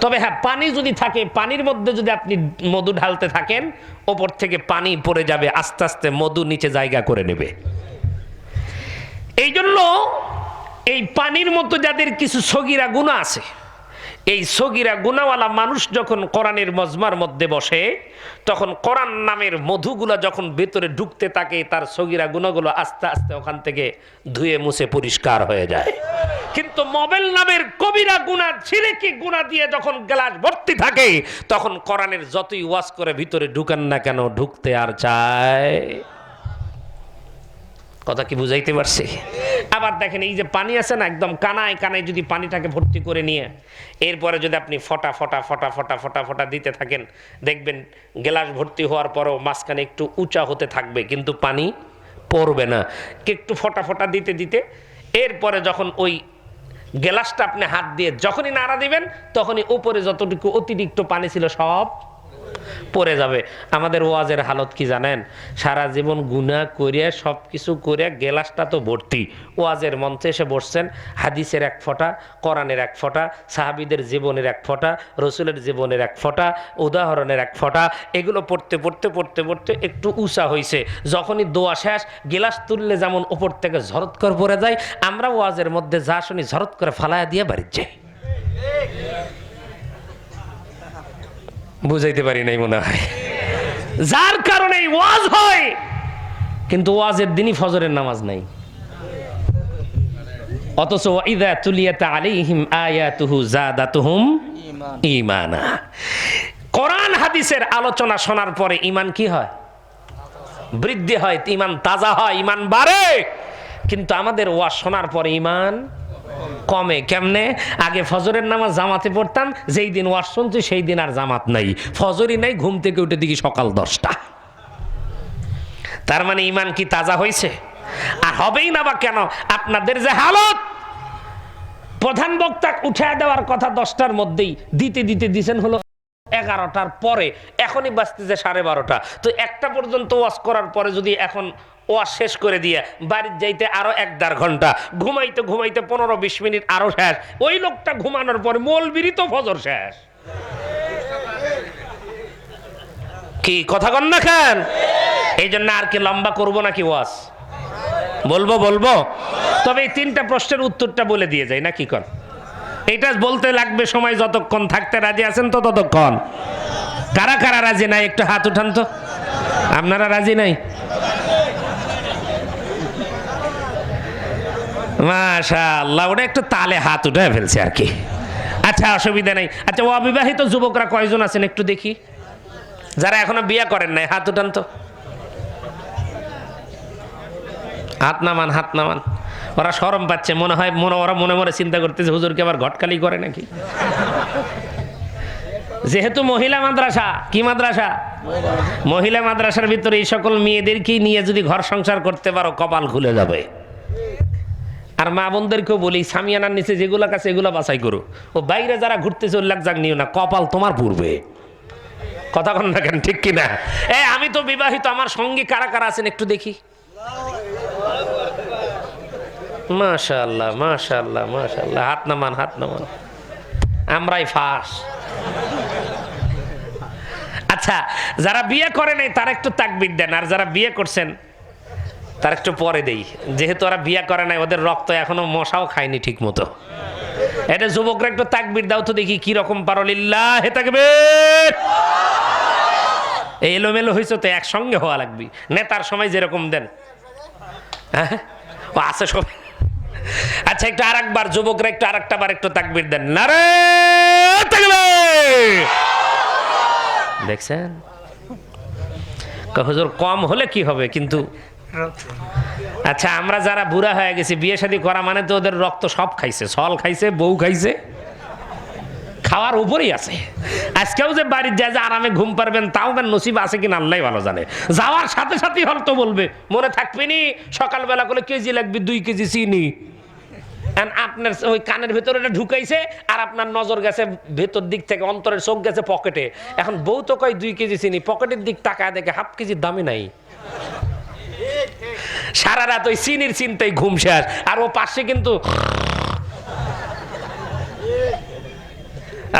তবে হ্যাঁ, পানি যদি থাকে, পানির মধ্যে যদি আপনি মধু ঢালতে থাকেন, ওপর থেকে পানি পড়ে যাবে, আস্তে আস্তে মধু নিচে জায়গা করে নেবে। এই জন্য এই পানির মতো যাদের কিছু সগীরা গুনাহ আছে, এই সগীরা গুনাহওয়ালা মানুষ যখন কোরআনের মজমার মধ্যে বসে, তখন কোরআন নামের মধুগুলো যখন ভেতরে ঢুকতে থাকে, তার সগীরা গুনাহগুলো আস্তে আস্তে ওখান থেকে ধুয়ে মুছে পরিষ্কার হয়ে যায়। কিন্তু মোবাইল নামের কবিরা গুনাহ, ছিলেকি গুনাহ দিয়ে যখন গ্লাস ভর্তি থাকে, তখন কোরআনের যতই ওয়াজ করে ভিতরে ঢুকান না কেন, ঢুকতে আর চায়। কথা কি বুঝাইতে পারছি? আবার দেখেন, এই যে পানি আছে না, একদম কানায় কানায় যদি পানিটাকে ভর্তি করে নিয়ে এরপরে যদি আপনি ফটা ফটা ফটা ফটা ফটা ফটা দিতে থাকেন, দেখবেন গ্লাস ভর্তি হওয়ার পরেও মাঝখানে একটু উঁচা হতে থাকবে, কিন্তু পানি পড়বে না। একটু ফটা ফটা দিতে দিতে এরপরে যখন ওই গ্লাসটা আপনি হাত দিয়ে যখনই নাড়া দিবেন, তখনই উপরে যতটুকু অতিরিক্ত পানি ছিল সব পড়ে যাবে। আমাদের ওয়াজের হালত কি জানেন? সারা জীবন গুনাহ করিয়া সব কিছু করিয়া গ্লাসটা তো ভর্তি, ওয়াজের মঞ্চে এসে বসছেন, হাদিসের এক ফোঁটা, কোরআনের এক ফোঁটা, সাহাবীদের জীবনের এক ফোঁটা, রসুলের জীবনের এক ফোঁটা, উদাহরণের এক ফোঁটা, এগুলো পড়তে পড়তে পড়তে পড়তে একটু উঁচা হয়েছে। যখনই দোয়া শেষ, গ্লাস তুললে যেমন উপর থেকে ঝরৎ করে পড়ে যায়, আমরা ওয়াজের মধ্যে যা শুনি ঝরৎ করে ফালায়া দিয়ে বাড়ির যাই। বুঝাইতে পারি নাই মনে হয়। যার কারণে ওয়াজ হয়, কিন্তু ওয়াজের দিনই ফজরের নামাজ নাই। অথচ ইযা তুলিয়াত আলাইহিম আয়াতুহু যাদাতুহুম ঈমানা। কোরআন হাদিসের আলোচনা শোনার পরে ঈমান কি হয়? বৃদ্ধি হয়, ঈমান তাজা হয়, ঈমান বাড়ে। কিন্তু আমাদের ওয়াজ শোনার পরে ঈমান কমে। কেমনে? আগে ফজরের নামাজ জামাতে পড়তাম, যেই দিন ওয়াজ শুনছি সেই দিন আর জামাত নাই, ফজরই নাই, ঘুম থেকে উঠে দেখি সকাল 10টা। তার মানে ঈমান কি তাজা হয়েছে? আর হবেই না বা কেন? আপনাদের যে হালত, প্রধান বক্তা উঠে দেওয়ার কথা 10টার মধ্যেই, দিতে দিতে দিছেন হলো 11টার পরে, এখনই বাজতেছে 12:30। তো 1টা পর্যন্ত ওয়াজ করার পরে যদি এখন ওয়াজ শেষ করে দিয়ে বাড়ির যাইতে আরো 1-1.5 ঘন্টা, ঘুমাইতে ঘুমাইতে 15-20 মিনিট আরো শেষ, ওই লোকটা ঘুমানোর পরে মৌলবীরই তো ফজর শেষ। কি কথা কন না খান? এই জন্য আর কি লম্বা করবো নাকি ওয়াজ? বলবো। তবে এই 3টা প্রশ্নের উত্তরটা বলে দিয়ে যায় না, কি কর? এটা বলতে লাগবে সময়, যতক্ষণ থাকতে রাজি আছেন তো ততক্ষণ। কারা কারা রাজি নাই একটু হাত উঠান তো। আপনারা রাজি নাই? মাশাআল্লাহ, ওটা একটু তালে হাত উঠে ফেলছে আর কি। আচ্ছা, অসুবিধা নেই। আচ্ছা, অবিবাহিত যুবকরা কয়জন আছেন একটু দেখি, যারা এখনো বিয়ে করেন নাই, হাত উঠান তো। হাত নামান। ওরা শরম পাচ্ছে মনে হয়, ওরা মনে মনে চিন্তা করতেছে হুজুরকে আবার ঘটকালি করে নাকি। যেহেতু মহিলা মাদ্রাসা, কি মাদ্রাসা? মহিলা মাদ্রাসার ভিতরে এই সকল মেয়েদেরকে নিয়ে যদি ঘর সংসার করতে পারো, কপাল খুলে যাবে। আর মা বোনদেরকেও বলি, সামিয়ানার নিচে যেগুলো কাছে এগুলো বাছাই করো। ও বাইরে যারা ঘুরতেছে উল্লাখ যাক নিও না, কপাল তোমার পূর্বে। কথা কন না কেন, ঠিক কিনা? আমি তো বিবাহিত, আমার সঙ্গী কারা কারা আছেন একটু দেখি। মাশাআল্লাহ মাশাআল্লাহ মাশাআল্লাহ, হাত নামান হাত নামান, আমরাই ফাঁস। আচ্ছা, যারা বিয়ে করে নাই তারা একটু তাকবীর দেন, আর যারা বিয়ে করছেন তার একটু পরে দেই, যেহেতু ওরা বিয়ে করে নাই, ওদের রক্ত এখনো মশাও খায়নি ঠিক মতো। এটা যুবকরা একটু তাকবীর দাও তো দেখি কি রকম পারো। লিল্লাহি তাকবীর। এই এলোমেলো হয়েছে তো, একসঙ্গে হওয়া লাগবে, নেতার সময় যেরকম দেন। হ্যাঁ ও আছে সব। আচ্ছা, একটু আরেকবার যুবকরা একটু আরেকটা বার একটু তাকবীর দেন। নারে তাকবীর। দেখছেন হুজুর কম হলে কি হবে কিন্তু। আচ্ছা, আমরা যারা বুড়া হয়ে গেছি, বিয়ে শাদী করা মানে তো ওদের রক্ত সব খাইছে, ছল খাইছে, বউ খাইছে, খাওয়ার উপরেই আছে। আজকেও যে বাড়ির যায় যে আরামে ঘুম পারবেন, তাও বেন নসিব আছে কিনা আল্লাহ ভালো জানে। যাওয়ার সাথে সাথেই হয়তো বলবে, মনে থাকবে নি সকালবেলা করে কেজি লাগবে 2 কেজি চিনি। আপনার ওই কানের ভেতরে ঢুকাইছে, আর আপনার নজর গেছে ভেতর দিক থেকে, অন্তরের চোখ গেছে পকেটে। এখন বউ তো কয় 2 কেজি চিনি, পকেটের দিক তাকায় দেখে ½ কেজির দামই নাই। সারা রাত ওই চিনির চিন্তায় ঘুম শেষ, আর ও পাশে কিন্তু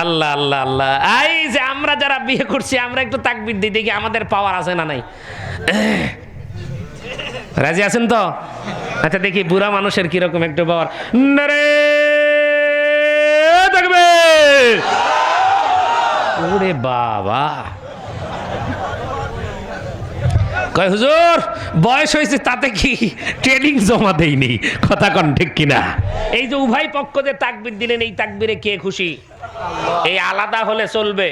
আল্লাহ আল্লাহ আল্লাহ। এই যে আমরা যারা বিয়ে করছি, আমরা একটু তাকবীর দিই দেখি আমাদের পাওয়ার আছে না নাই। রাজি আছেন তো? আচ্ছা দেখি বুড়া মানুষের কিরকম একটু পাওয়ার। নারে তাকবীর। ওরে বাবা, কয় হুজুর বয়স হয়েছে তাতে কি ট্রেনিং জমা দেয়নি? কথা কন ঠিক কিনা? এই যে উভয় পক্ষ যে তাকবীর দিলেন, এই তাকবীরে কে খুশি? এই আলাদা হলে চলবে?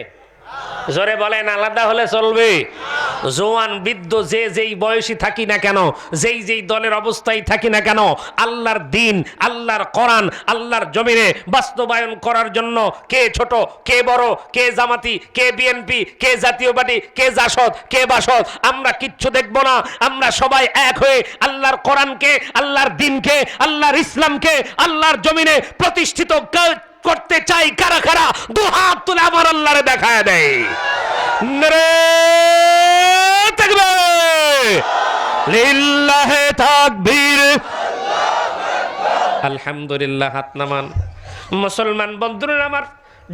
জোরে বলেন, আলাদা হলে চলবে? জোয়ান বৃদ্ধ যে যেই বয়সী থাকি না কেন, যেই যেই দলের অবস্থায় থাকি না কেন, আল্লাহর দিন, আল্লাহর কোরআন, আল্লাহর জমিনে বাস্তবায়ন করার জন্য কে ছোট, কে বড়, কে জামাতি, কে বিএনপি, কে জাতীয়বাদী, কে জাসদ, কে বাসদ, আমরা কিচ্ছু দেখব না। আমরা সবাই এক হয়ে আল্লাহর কোরআনকে, আল্লাহর দিনকে, আল্লাহর ইসলামকে আল্লাহর জমিনে প্রতিষ্ঠিত করতে চাই। কারা কারা দুহাত তুলে আমার আল্লাহরে দেখায় দেয়। নারে তাকবীর, লিল্লাহি তাকবীর, আলহামদুলিল্লাহ। হাত নামান। মুসলমান বন্ধুরা আমার,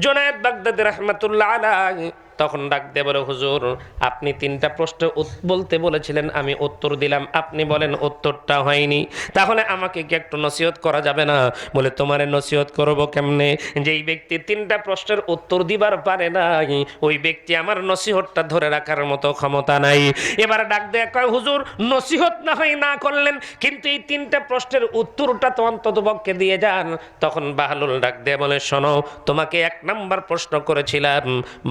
জুনায়েদ বাগদাদী রাহমাতুল্লাহ আলাইহি তখন ডাক দিয়ে বলে, হুজুর আপনি 3টা প্রশ্ন বলতে বলেছিলেন, আমি উত্তর দিলাম, আপনি বলেন উত্তরটা হয়নি, তাহলে আমাকে কি একটু নসিহত করা যাবে না? বলে, তোমারে নসিহত করব কেমনে? যেই ব্যক্তি 3টা প্রশ্নের উত্তর দিবার পারে নাই, ওই ব্যক্তি আমার নসিহতটা ধরে রাখার মতো ক্ষমতা নাই। এবার ডাক দিয়ে কয়, হুজুর নসিহত না হয় না করলেন, কিন্তু এই 3টা প্রশ্নের উত্তরটা তো অন্তত পক্ষে দিয়ে যান। তখন বাহলুল ডাক দিয়ে বলে, শোনো, তোমাকে 1 নাম্বার প্রশ্ন করেছিলাম,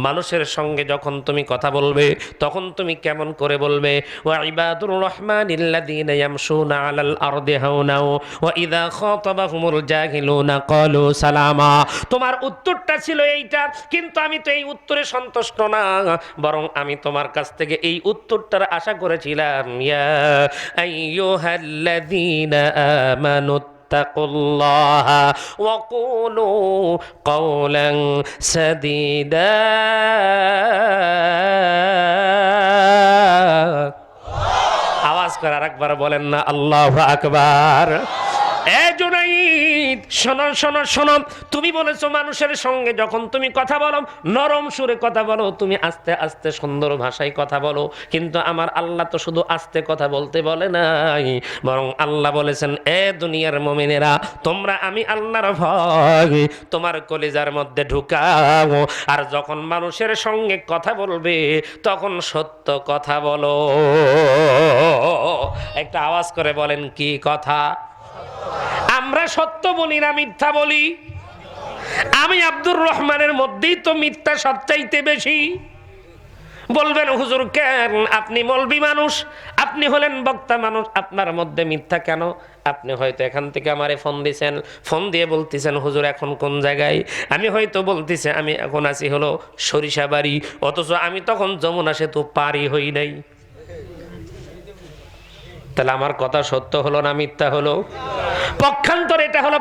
মানুষের সঙ্গে যখন তুমি কথা বলবে তখন তুমি কেমন করে বলবে? ওয়া ইবাদুর রহমানিল্লাযীনা ইয়ামশুনা আলাল আরদি হাওনা ওয়া ইযা খাতাবাহুমুল জাহিলুনা ক্বালু সালামা। তোমার উত্তরটা ছিল এইটা, কিন্তু আমি তো এই উত্তরে সন্তুষ্ট না, বরং আমি তোমার কাছ থেকে এই উত্তরটার আশা করেছিলাম, ইয়া আইয়ুহাল্লাযীনা আমানু তাকুল্লাহা ওয়া কুলু কওলান সাদীদা। আওয়াজ করে আরেকবার বলেন না আল্লাহু আকবার। এ জুনাইদ, শোনো শোনো শোনো, তুমি বলেছো মানুষের সঙ্গে যখন তুমি কথা বলো নরম সুরে কথা বলো, তুমি আস্তে আস্তে সুন্দর ভাষায় কথা বলো, কিন্তু আমার আল্লাহ তো শুধু আস্তে কথা বলতে বলে নাই, বরং আল্লাহ বলেছেন, এ দুনিয়ার মুমিনেরা, তোমরা আমি আল্লাহর ভয় তোমার কলিজার মধ্যে ঢুকাও, আর যখন মানুষের সঙ্গে কথা বলবে তখন সত্য কথা বলো। একটা আওয়াজ করে বলেন, কি কথা? আমরা সত্য বলি না মিথ্যা বলি? আমি আব্দুর রহমানের মধ্যেই তো মিথ্যা সবচাইতে বেশি। বলবেন, হুজুর কেন? আপনি মৌলবি মানুষ, আপনি হলেন বক্তা মানুষ, আপনার মধ্যে মিথ্যা কেন? আপনি হয়তো এখান থেকে আমারে ফোন দিয়েছেন, ফোন দিয়ে বলতেছেন, হুজুর এখন কোন জায়গায়? আমি হয়তো বলতেছি আমি এখন আছি হলো সরিষাবাড়ি, অথচ আমি তখন যমুনা সেতু পারি হই নাই। তাহলে আমার কথা সত্য হলো না মিথ্যা হলো? পক্ষান্তর এটা হলো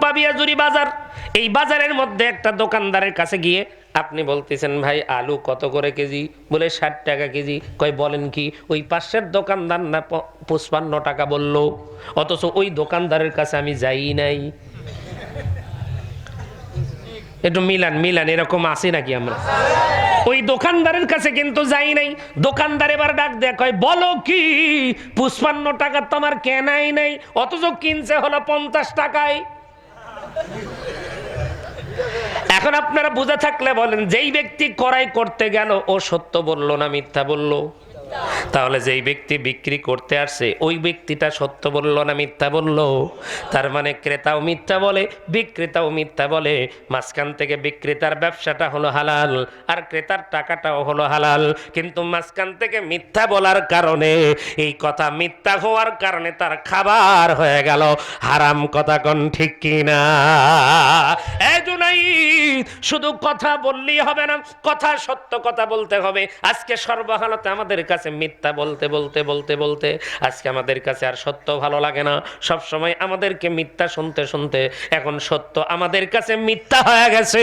পাবিয়াজুরি বাজার, এই বাজারের মধ্যে একটা দোকানদারের কাছে গিয়ে আপনি বলতেছেন, ভাই আলু কত করে কেজি? বলে 60 টাকা কেজি। কয় বলেন কি? ওই পাশের দোকানদার না 55 টাকা বললো, অথচ ওই দোকানদারের কাছে আমি যাই নাই। একটু মিলান মিলান, এরকম আছে নাকি আমরা? ওই দোকানদারের কাছে কিন্তু যাই নাই। দোকানদার এবার ডাক দেয়া কয়, বলো কি 55 টাকা তোমার কেনাই নাই, অথচ কিনছে হলো 50 টাকায়। এখন আপনারা বুঝে থাকলে বলেন, যেই ব্যক্তি ক্রয় করতে গেল ও সত্য বললো না মিথ্যা বললো? তাহলে যেই ব্যক্তি বিক্রি করতে আসছে ওই ব্যক্তিটা সত্য বলল না মিথ্যা বলল? তার মানে ক্রেতাও মিথ্যা বলে, বিক্রেতাও মিথ্যা বলে। মাঝখান থেকে বিক্রেতার ব্যবসাটা হলো হালাল আর ক্রেতার টাকাটাও হলো হালাল, কিন্তু মাঝখান থেকে মিথ্যা বলার কারণে, এই কথা মিথ্যা হওয়ার কারণে তার খাবার হয়ে গেল হারাম। কথা কোন ঠিক কিনা? এই জুনাইদ, শুধু কথা বললেই হবে না, কথা সত্য কথা বলতে হবে। আজকে সর্বহালতে আমাদের কাছে মিথ্যা বলতে বলতে বলতে বলতে আজকে আমাদের কাছে আর সত্য ভালো লাগে না। সব সময় আমাদেরকে মিথ্যা শুনতে শুনতে এখন সত্য আমাদের কাছে মিথ্যা হয়ে গেছে,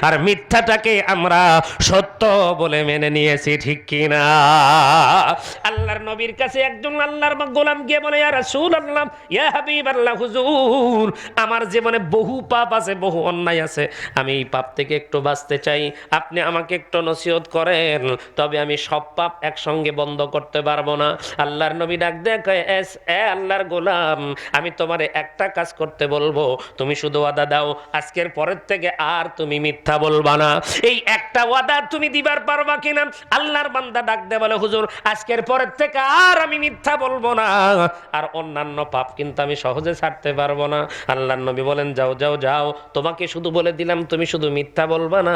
আর মিথ্যাটাকে আমরা সত্য বলে মেনে নিয়েছি। ঠিক কিনা? আল্লাহর নবীর কাছে একজন আল্লাহর গোলাম গিয়ে বলে, ইয়া রাসূলুল্লাহ, ইয়া হাবিবাল্লাহ, হুজুর আমার জীবনে বহু পাপ আছে, বহু অন্যায় আছে, আমি এই পাপ থেকে একটু বাঁচতে চাই, আপনি আমাকে একটু নসিহত করেন, তবে আমি সব পাপ একসঙ্গে বন্ধ করতে পারবো না। আল্লাহর নবী ডাক দেয়, এ আল্লাহর গোলাম, আমি তোমারে একটা কাজ করতে বলবো, তুমি শুধু ওয়াদা দাও আজকের পরের থেকে আর তুমি মিথ্যা বলবা না। এই একটা ওয়াদা তুমি দিবার পারবা কিনা? আল্লাহর বান্দা ডাক দেয় বলে, হুজুর আজকের পরের থেকে আর আমি মিথ্যা বলবো না, আর অন্যান্য পাপ কিন্তু আমি সহজে ছাড়তে পারবো না। আল্লাহর নবী বলেন, যাও যাও যাও, তোমাকে শুধু বলে দিলাম তুমি শুধু মিথ্যা বলবা না।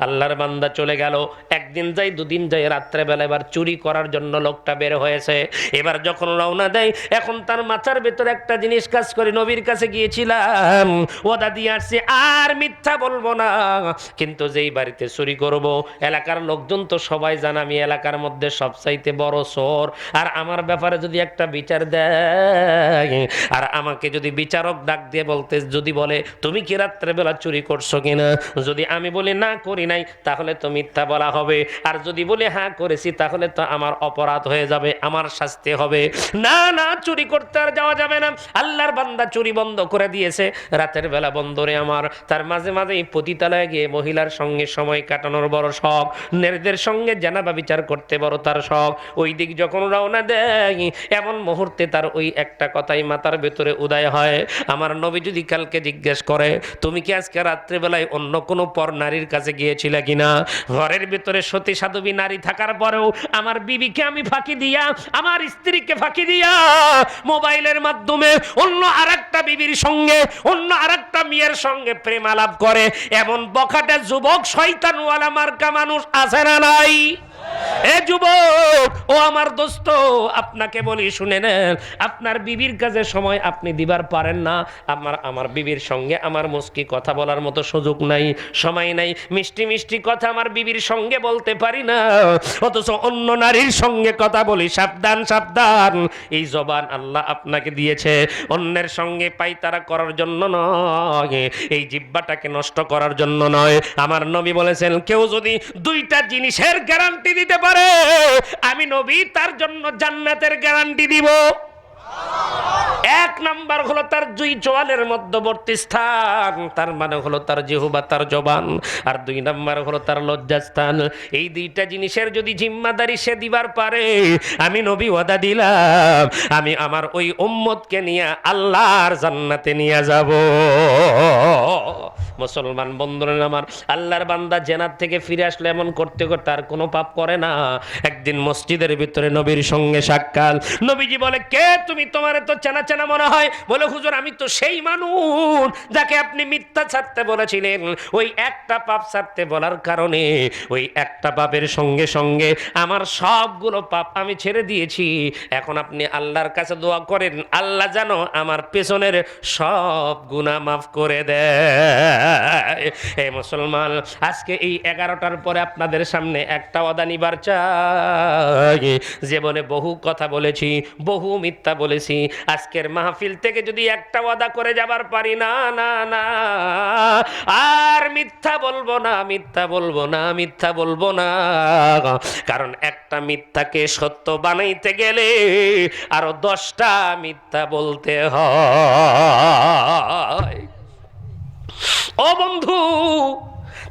আল্লাহর বান্দা চলে গেল। একদিন যাই, দুদিন যাই, রাত্রে বেলা এবার চুরি করার জন্য লোকটা বের হয়েছে। এবার যখন রওনা দেয়, এখন তার মাথার ভেতরে একটা জিনিস কাজ করে, নবীর কাছে গিয়েছিলাম, ওয়াদা দিয়ে আসছি আর মিথ্যা বলবো না, কিন্তু যেই বাড়িতে চুরি করব এলাকার লোকজন তো সবাই জানে আমি এলাকার মধ্যে সবচাইতে বড় চোর, আর আমার ব্যাপারে যদি একটা বিচার দেয়, আর আমাকে যদি বিচারক ডাক দিয়ে বলতে যদি বলে তুমি কি রাত্রেবেলা চুরি করছো কিনা, যদি আমি বলি না করি নাই, তাহলে তো মিথ্যা বলা হবে, আর যদি বলি হ্যাঁ করেছি, তাহলে তো আমার অপরাধ হয়ে যাবে, আমার শাস্তি হবে। না না, চুরি করতে আর যাওয়া যাবে না। আল্লাহর বান্দা চুরি বন্ধ করে দিয়েছে, রাতের বেলা বন্দরে আমার। তার মাঝে মাঝে এই পতিতালয়ে গিয়ে মহিলার সঙ্গে সময় কাটানোর বড় শখ, নেরদের সঙ্গে জানাবা বিচার করতে বড় তার শখ। ওই দিক যখন রওনা দেয়, এমন মুহূর্তে তার ওই একটা কথাই মাথার ভেতরে উদয় হয়, আমার নবী যদি কালকে জিজ্ঞেস করে তুমি কি আজকে রাত্রেবেলায় অন্য কোনো পর নারীর কাছে গিয়েছিলে কিনা, ঘরের ভিতরে সতী সাধবী নারী থাকার পরেও আমার বিবিকে আমি ফাঁকি দিয়া, আমার স্ত্রীকে ফাঁকি দিয়া মোবাইলের মাধ্যমে অন্য আরেকটা বিবির সঙ্গে, অন্য আরেকটা মেয়ের সঙ্গে প্রেম আলাপ করে, এমন বখাটে যুবক শয়তানওয়ালা মার্কা মানুষ আছে না নাই? এ যুবক, ও আমার দোস্ত, আপনাকে বলি শুনে নেন, আপনার বিবির কাছে সময় আপনি দিবার পারেন না। আমার বিবির সঙ্গে আমার মুস্কি কথা বলার মতো সুযোগ নাই, সময় নাই, মিষ্টি মিষ্টি কথা আমার বিবির সঙ্গে বলতে পারি না, অথচ অন্য নারীর সঙ্গে কথা বলি। সাবধান সাবধান, এই জবান আল্লাহ আপনাকে দিয়েছে অন্যের সঙ্গে পাইতারা করার জন্য নয়, এই জিহ্বাটাকে নষ্ট করার জন্য নয়। আমার নবী বলেছেন, কেউ যদি দুইটা জিনিসের গ্যারান্টি দিতে পারে, আমি নবী তার জন্য জান্নাতের গ্যারান্টি দিব। এক নাম্বার হলো তার দুই চোয়ালের মধ্যবর্তী স্থান, তার মানে হলো তার জিহ্বা, তার জবান, আর দুই নাম্বার হলো তার লজ্জাস্থান। এই দুইটা জিনিসের যদি জিম্মাদারি সে দিবার পারে, আমি নবী ওয়াদা দিলাম আমি আমার ওই উম্মতকে নিয়ে আল্লাহর জান্নাতে নিয়ে যাব। মুসলমান বন্ধুরা আমার, আল্লাহর বান্দা জেনাত থেকে ফিরে আসলে এমন করতে করতে আর কোনো পাপ করে না। একদিন মসজিদের ভিতরে নবীর সঙ্গে সাক্ষাৎ, নবীজি বলে, কে তুমি? তোমার তো চেনা চেনা মনে হয়। বলে, হুজুর আমি তো সেই মানুষ যাকে আপনি মিথ্যা ছাড়তে বলেছিলেন। ওই একটা পাপ ছাড়তে বলার কারণে ওই একটা পাপের সঙ্গে সঙ্গে আমার সবগুলো পাপ আমি ছেড়ে দিয়েছি। এখন আপনি আল্লাহর কাছে দোয়া করেন, আল্লাহ যেন আমার পেছনের সব গুনাহ মাফ করে দেয়। এই মুসলমান, আজকে এই 11টার পরে আপনাদের সামনে একটা ওয়াদা নিবার চাই। জীবনে বহু কথা বলেছি, বহু মিথ্যা বলেছি, আজকের আজকের মাহফিল থেকে যদি একটা ওয়াদা করে যাবার পারি, না না না, আর মিথ্যা বলবো না, মিথ্যা বলবো না, মিথ্যা বলবো না। কারণ একটা মিথ্যাকে সত্য বানাইতে গেলে আরো 10টা মিথ্যা বলতে হয়। ও বন্ধু,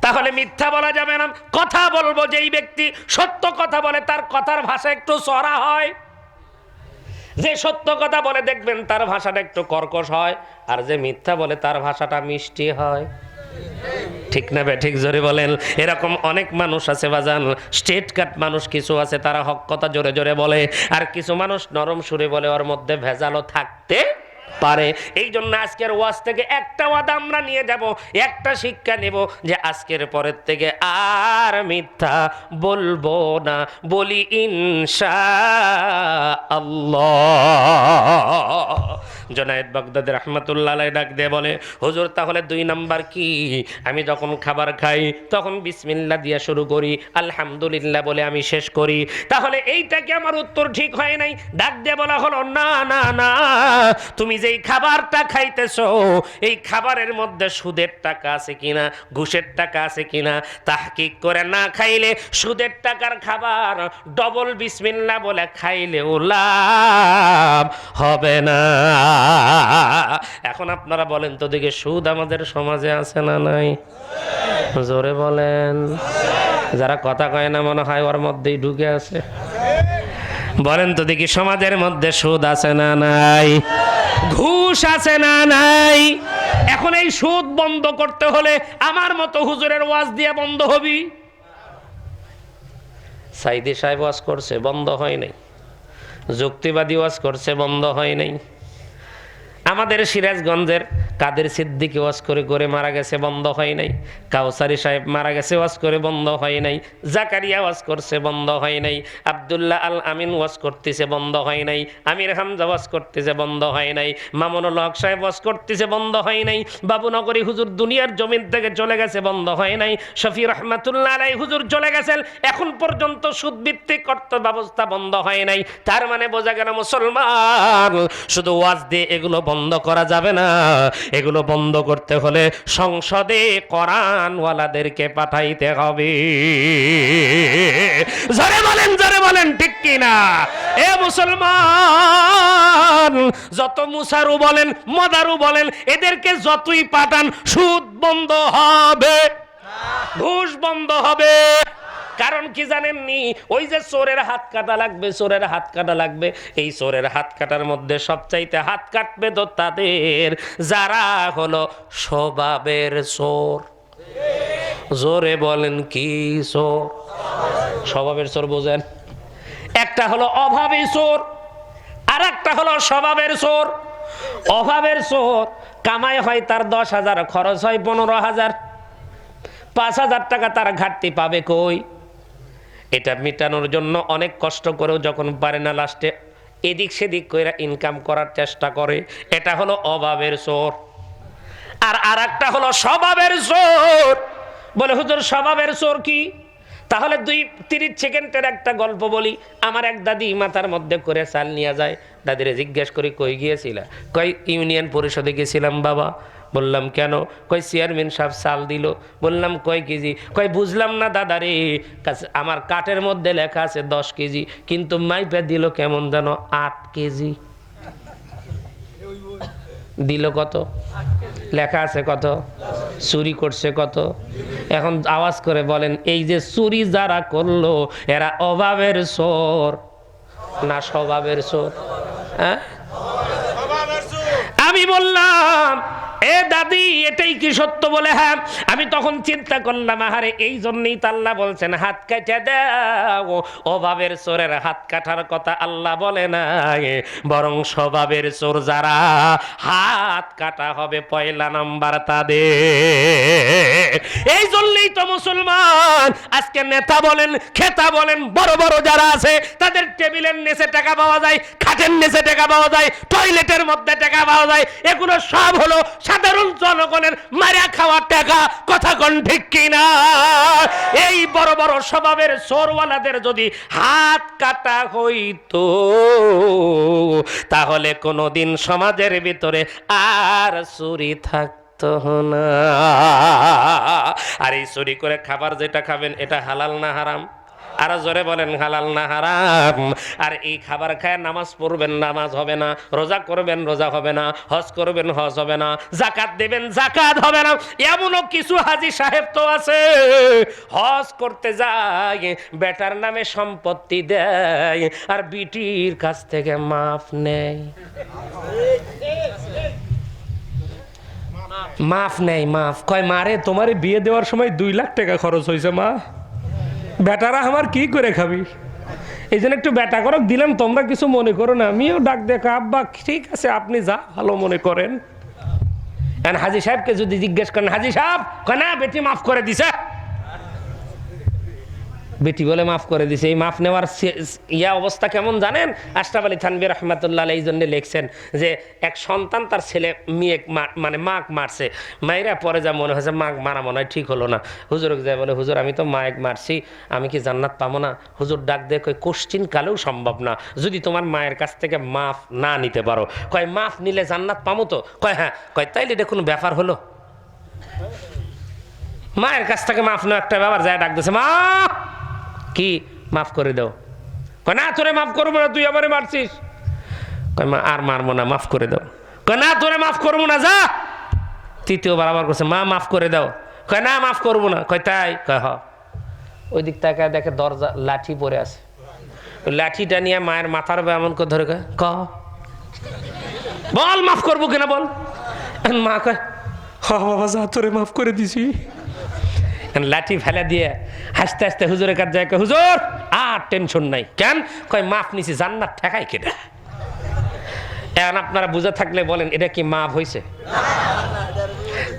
তাহলে মিথ্যা বলা যাবে না। কথা বলবো, যেই ব্যক্তি সত্য কথা বলে তার কথার ভাষা একটু চড়া হয়, যে সত্য কথা বলে দেখবেন তার ভাষাটা একটু কর্কশ হয়, আর যে মিথ্যা বলে তার ভাষাটা মিষ্টি হয়। ঠিক না বে ঠিক? জোরে বলেন। এরকম অনেক মানুষ আছে বাজান, স্ট্রেট কাট মানুষ কিছু আছে, তারা হক কথা জোরে জোরে বলে, আর কিছু মানুষ নরম সুরে বলে, ওর মধ্যে ভেজালও থাকতে পারে। এই জন্য আজকের ওয়াজ থেকে একটা ওয়াদা আমরা নিয়ে যাব, একটা শিক্ষা নেব যে আজকের পরের থেকে আর মিথ্যা বলবো না, বলি ইনশাআল্লাহ। জুনায়েদ বাগদাদী রাহমাতুল্লাহ আলাইহি ডাক দিয়ে বলে, হুজুর তাহলে 2 নাম্বার কি? আমি যখন খাবার খাই তখন বিসমিল্লাহ দিয়া শুরু করি, আলহামদুলিল্লাহ বলে আমি শেষ করি। তাহলে এইটা কি আমার উত্তর ঠিক হয় নাই? ডাক দিয়ে বলা হলো, না না না, তুমি যেই খাবারটা খাইতেছো এই খাবারের মধ্যে সুদের টাকা আছে কিনা, ঘুষের টাকা আছে কিনা তাহকিক করে না খাইলে সুদের টাকার খাবার ডবল বিসমিল্লাহ বলে খাইলেও লাভ হবে না। এখন আপনারা বলেন তো দেখে, সুদ আমাদের সমাজে আছে না নাই? জোরে বলেন। যারা কথা কয় না মনে হয় ওর মধ্যেই ঢুকে আছে। বলেন তো দেখি, সমাজের মধ্যে সুদ আছে না নাই? ঘুষ আছে না নাই? এখন এই সুদ বন্ধ করতে হলে আমার মতো হুজুরের ওয়াজ দিয়ে বন্ধ হবি? সাইদি সাহেব ওয়াজ করছে, বন্ধ হয় নাই। যুক্তিবাদী ওয়াজ করছে, বন্ধ হয় নাই। আমাদের সিরাজগঞ্জের কাদের সিদ্দিকী ওয়াজ করে করে মারা গেছে, বন্ধ হয় নাই। কাউসারি সাহেব মারা গেছে, ওয়াজ করে বন্ধ হয় নাই। জাকারিয়া ওয়াজ করছে, বন্ধ হয় নাই। আব্দুল্লাহ আল আমিন ওয়াজ করতেছে, বন্ধ হয় নাই। আমির হামজা ওয়াজ করতেছে, বন্ধ হয় নাই। মামুনুল হক সাহেব ওয়াজ করতেছে, বন্ধ হয় নাই। বাবুনগরী হুজুর দুনিয়ার জমিন থেকে চলে গেছে, বন্ধ হয় নাই। শফি রহমাতুল্লাহ আলাইহি হুজুর চলে গেছেন, এখন পর্যন্ত সুদ ভিত্তিক অর্থ ব্যবস্থা বন্ধ হয় নাই। তার মানে বোঝা গেল মুসলমান, শুধু ওয়াজ দিয়ে এগুলো বন্ধ করা যাবে না। এগুলো বন্ধ করতে হলে সংসদে কোরআনওয়ালাদেরকে পাঠাইতে হবে। জোরে বলেন, জোরে বলেন, ঠিক কি না? এ মুসলমান, যত মুসারু বলেন মদারু বলেন, এদেরকে যতই পাঠান সুদ বন্ধ হবে, ঘুষ বন্ধ হবে। কারণ কি জানেননি? ওই যে চোরের হাত কাটা লাগবে, চোরের হাত কাটা লাগবে, এই চোরের হাত কাটার মধ্যে সবচাইতে হাত কাটবে তো তাদের যারা হলো স্বভাবের চোর। জোরে বলেন, কি চোর? স্বভাবের চোর বোঝেন? একটা হলো অভাবী চোর, আর একটা হলো স্বভাবের চোর। অভাবের চোর কামাই হয় তার 10,000, খরচ হয় 15,000, 5,000 টাকা তার ঘাটতি পাবে কই? এটা মিটানোর জন্য অনেক কষ্ট করেও যখন পারে না, লাস্টে এদিক সেদিক করে ইনকাম করার চেষ্টা করে। এটা হলো অভাবের চোর। আর একটা হলো স্বভাবের চোর। বলে হুজুর স্বভাবের চোর কি? তাহলে 2-3 সেকেন্ডের একটা গল্প বলি। আমার এক দাদি মাথার মধ্যে করে চাল নিয়ে যায়। দাদিরে জিজ্ঞেস করি, কই গিয়েছিলা? কই ইউনিয়ন পরিষদে গেছিলাম বাবা। বললাম কেন? কই চেয়ারম্যান সাহেব চাল দিল। বললাম কয় কেজি? কয় বুঝলাম না দাদারে, আমার কাঠের মধ্যে লেখা আছে 10 কেজি, কিন্তু মাইপে দিল কেমন জানো 8 কেজি। দিল কত? লেখা আছে কত? চুরি করছে কত? এখন আওয়াজ করে বলেন, এই যে চুরি যারা করলো এরা অভাবের চোর না স্বভাবের চোর? হ্যাঁ, আমি বললাম এ দাদি এটাই কি সত্য? বলে হ্যাঁ। আমি তখন চিন্তা করলাম, আহারে এই জন্যই তো আল্লাহ বলছেন হাত কাটে দাও। অভাবের চোরের হাত কাটার কথা আল্লাহ বলে নাই, বরং স্বভাবের চোর যারা হাত কাটা হবে পয়লা নাম্বার তাদের। এই জন্যই তো মুসলমান আজকে নেতা বলেন, খেতা বলেন, বড় বড় যারা আছে তাদের টেবিলের নিচে টাকা পাওয়া যায়, খাটের নিচে টাকা পাওয়া যায়, টয়লেটের মধ্যে টাকা পাওয়া যায়। এগুলো সব হলো সাধারণ জনগণের মারা খাওয়া টাকা, কথা কোন ঠিক কিনা? এই বড় বড় স্বভাবের চোরওয়ালাদের যদি হাত কাটা হইতো তাহলে কোনোদিন সমাজের ভিতরে আর চুরি থাকতো না। আর এই চুরি করে খাবার যেটা খাবেন এটা হালাল না হারাম? আরো জোরে বলেন, হালাল না হারাম? আর এই খাবার খায় নামাজ পড়বেন, নামাজ হবে না, রোজা করবেন, রোজা হবে না, হজ করবেন, হজ হবে না, যাকাত দেবেন, যাকাত হবে না। এমনও কিছু হাজী সাহেব তো আছে হজ করতে যায়, বেটার নামে সম্পত্তি দেয় আর বিটির কাছ থেকে মাফ নেয়। মাফ নেই, মাফ কয় মারে তোমারে বিয়ে দেওয়ার সময় 2 লাখ টাকা খরচ হয়েছে মা, বেটারা আমার কি করে খাবি, এই জন্য একটু বেটা করক দিলাম, তোমরা কিছু মনে করো না। আমিও ডাক দেখা আব্বা ঠিক আছে আপনি যা ভালো মনে করেন। হাজী সাহেবকে যদি জিজ্ঞেস করেন হাজী সাহেব কয় না বেটি মাফ করে দিছে, বেটি বলে মাফ করে দিছে। এই মাফ নেওয়ার অবস্থা কেমন জানেন? আশরাফ আলী থানভী রহমাতুল্লাহ আলাইহি এই জন্য লিখছেন যে এক সন্তান তার ছেলে মেয়ে মানে মাক মারছে, মাইরা পরে যা মনে হয়েছে মাক মারা মনে হয় ঠিক হলো না, হুজুরকে যায় বলে হুজুর আমি তো মায়ের মারছি, আমি কি জান্নাত পাবো না? হুজুর ডাক দিয়ে কয় কোশ্চিন কালেও সম্ভব না, যদি তোমার মায়ের কাছ থেকে মাফ না নিতে পারো। কয় মাফ নিলে জান্নাত পাবো তো? কয় হ্যাঁ। কয় তাইলে এটা কোনো ব্যাপার হলো? মায়ের কাছ থেকে মাফ নেওয়া একটা ব্যাপার, যায় ডাক দিয়েছে মা কি মাফ করে দাও। কয় না তোরে মাফ করবো না, তুই আমারে মারছিস। কয় মা আর মারবো না, মাফ করে দাও। কয় না তোরে মাফ করবো না, যা। তৃতীয়বার আবার করছে মা মাফ করে দাও। কয় না মাফ করবো না। কয় তাই? কয় হ। ওই দিক তাকায় দেখে দরজা লাঠি পরে আছে, ওই লাঠিটা নিয়ে মায়ের মাথার উপর এমন করে ধরে ক বল মাফ করবো কিনা বল। মা কয় হ বাবা যা তোরে মাফ করে দিছি। লাঠি ফেলে দিয়ে হাসতে হাসতে হুজুরের কাছে যায়, হুজুর আর টেনশন নাই। কেন? কয় মাফ নিছি, জান্নাত ঠেকাই কেনা। এখন আপনারা বুঝে থাকলে বলেন এটা কি মাফ হয়েছে?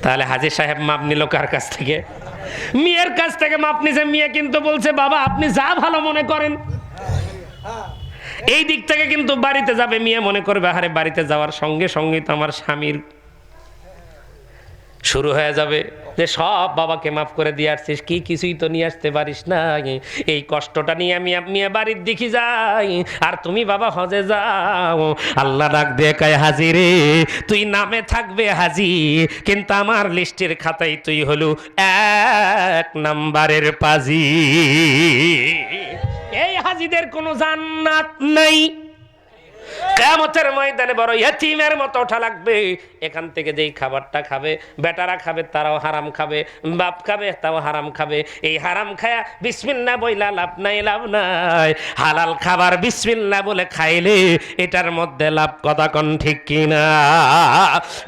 তাহলে হাজী সাহেব মাপ নিল কার কাছ থেকে? মেয়ের কাছ থেকে মাপ নিছে। মেয়ে কিন্তু বলছে বাবা আপনি যা ভালো মনে করেন। এই দিক থেকে কিন্তু বাড়িতে যাবে, মেয়ে মনে করবে আরে বাড়িতে যাওয়ার সঙ্গে সঙ্গে তো আমার স্বামীর শুরু হয়ে যাবে যে সব বাবাকে মাফ করে দিয়ে আসছিস, কি কিছুই তো নিয়ে আসতে পারিস না, এই কষ্টটা নিয়ে আমি মেয়ে বাড়ির দিকে যাই আর তুমি বাবা হজে যাও। আল্লাহ ডাক দিয়ে কয় হাজী রে তুই নামে থাকবে হাজী, কিন্তু আমার লিস্টের খাতায় তুই হলু 1 নাম্বারের পাজি। এই হাজীদের কোনো জান্নাত নাই। কিয়ামতের ময়দানে বড় ইতিমের মতো ওঠা লাগবে। এখান থেকে যেই খাবারটা খাবে বেটারা খাবে তারাও হারাম খাবে, বাপ খাবে তাও হারাম খাবে। এই হারাম খায়া বিসমিল্লাহ বইলা লাভ নাই, লাভ নাই। হালাল খাবার বিসমিল্লাহ বলে খাইলে এটার মধ্যে লাভ, কথা কোন ঠিক কিনা?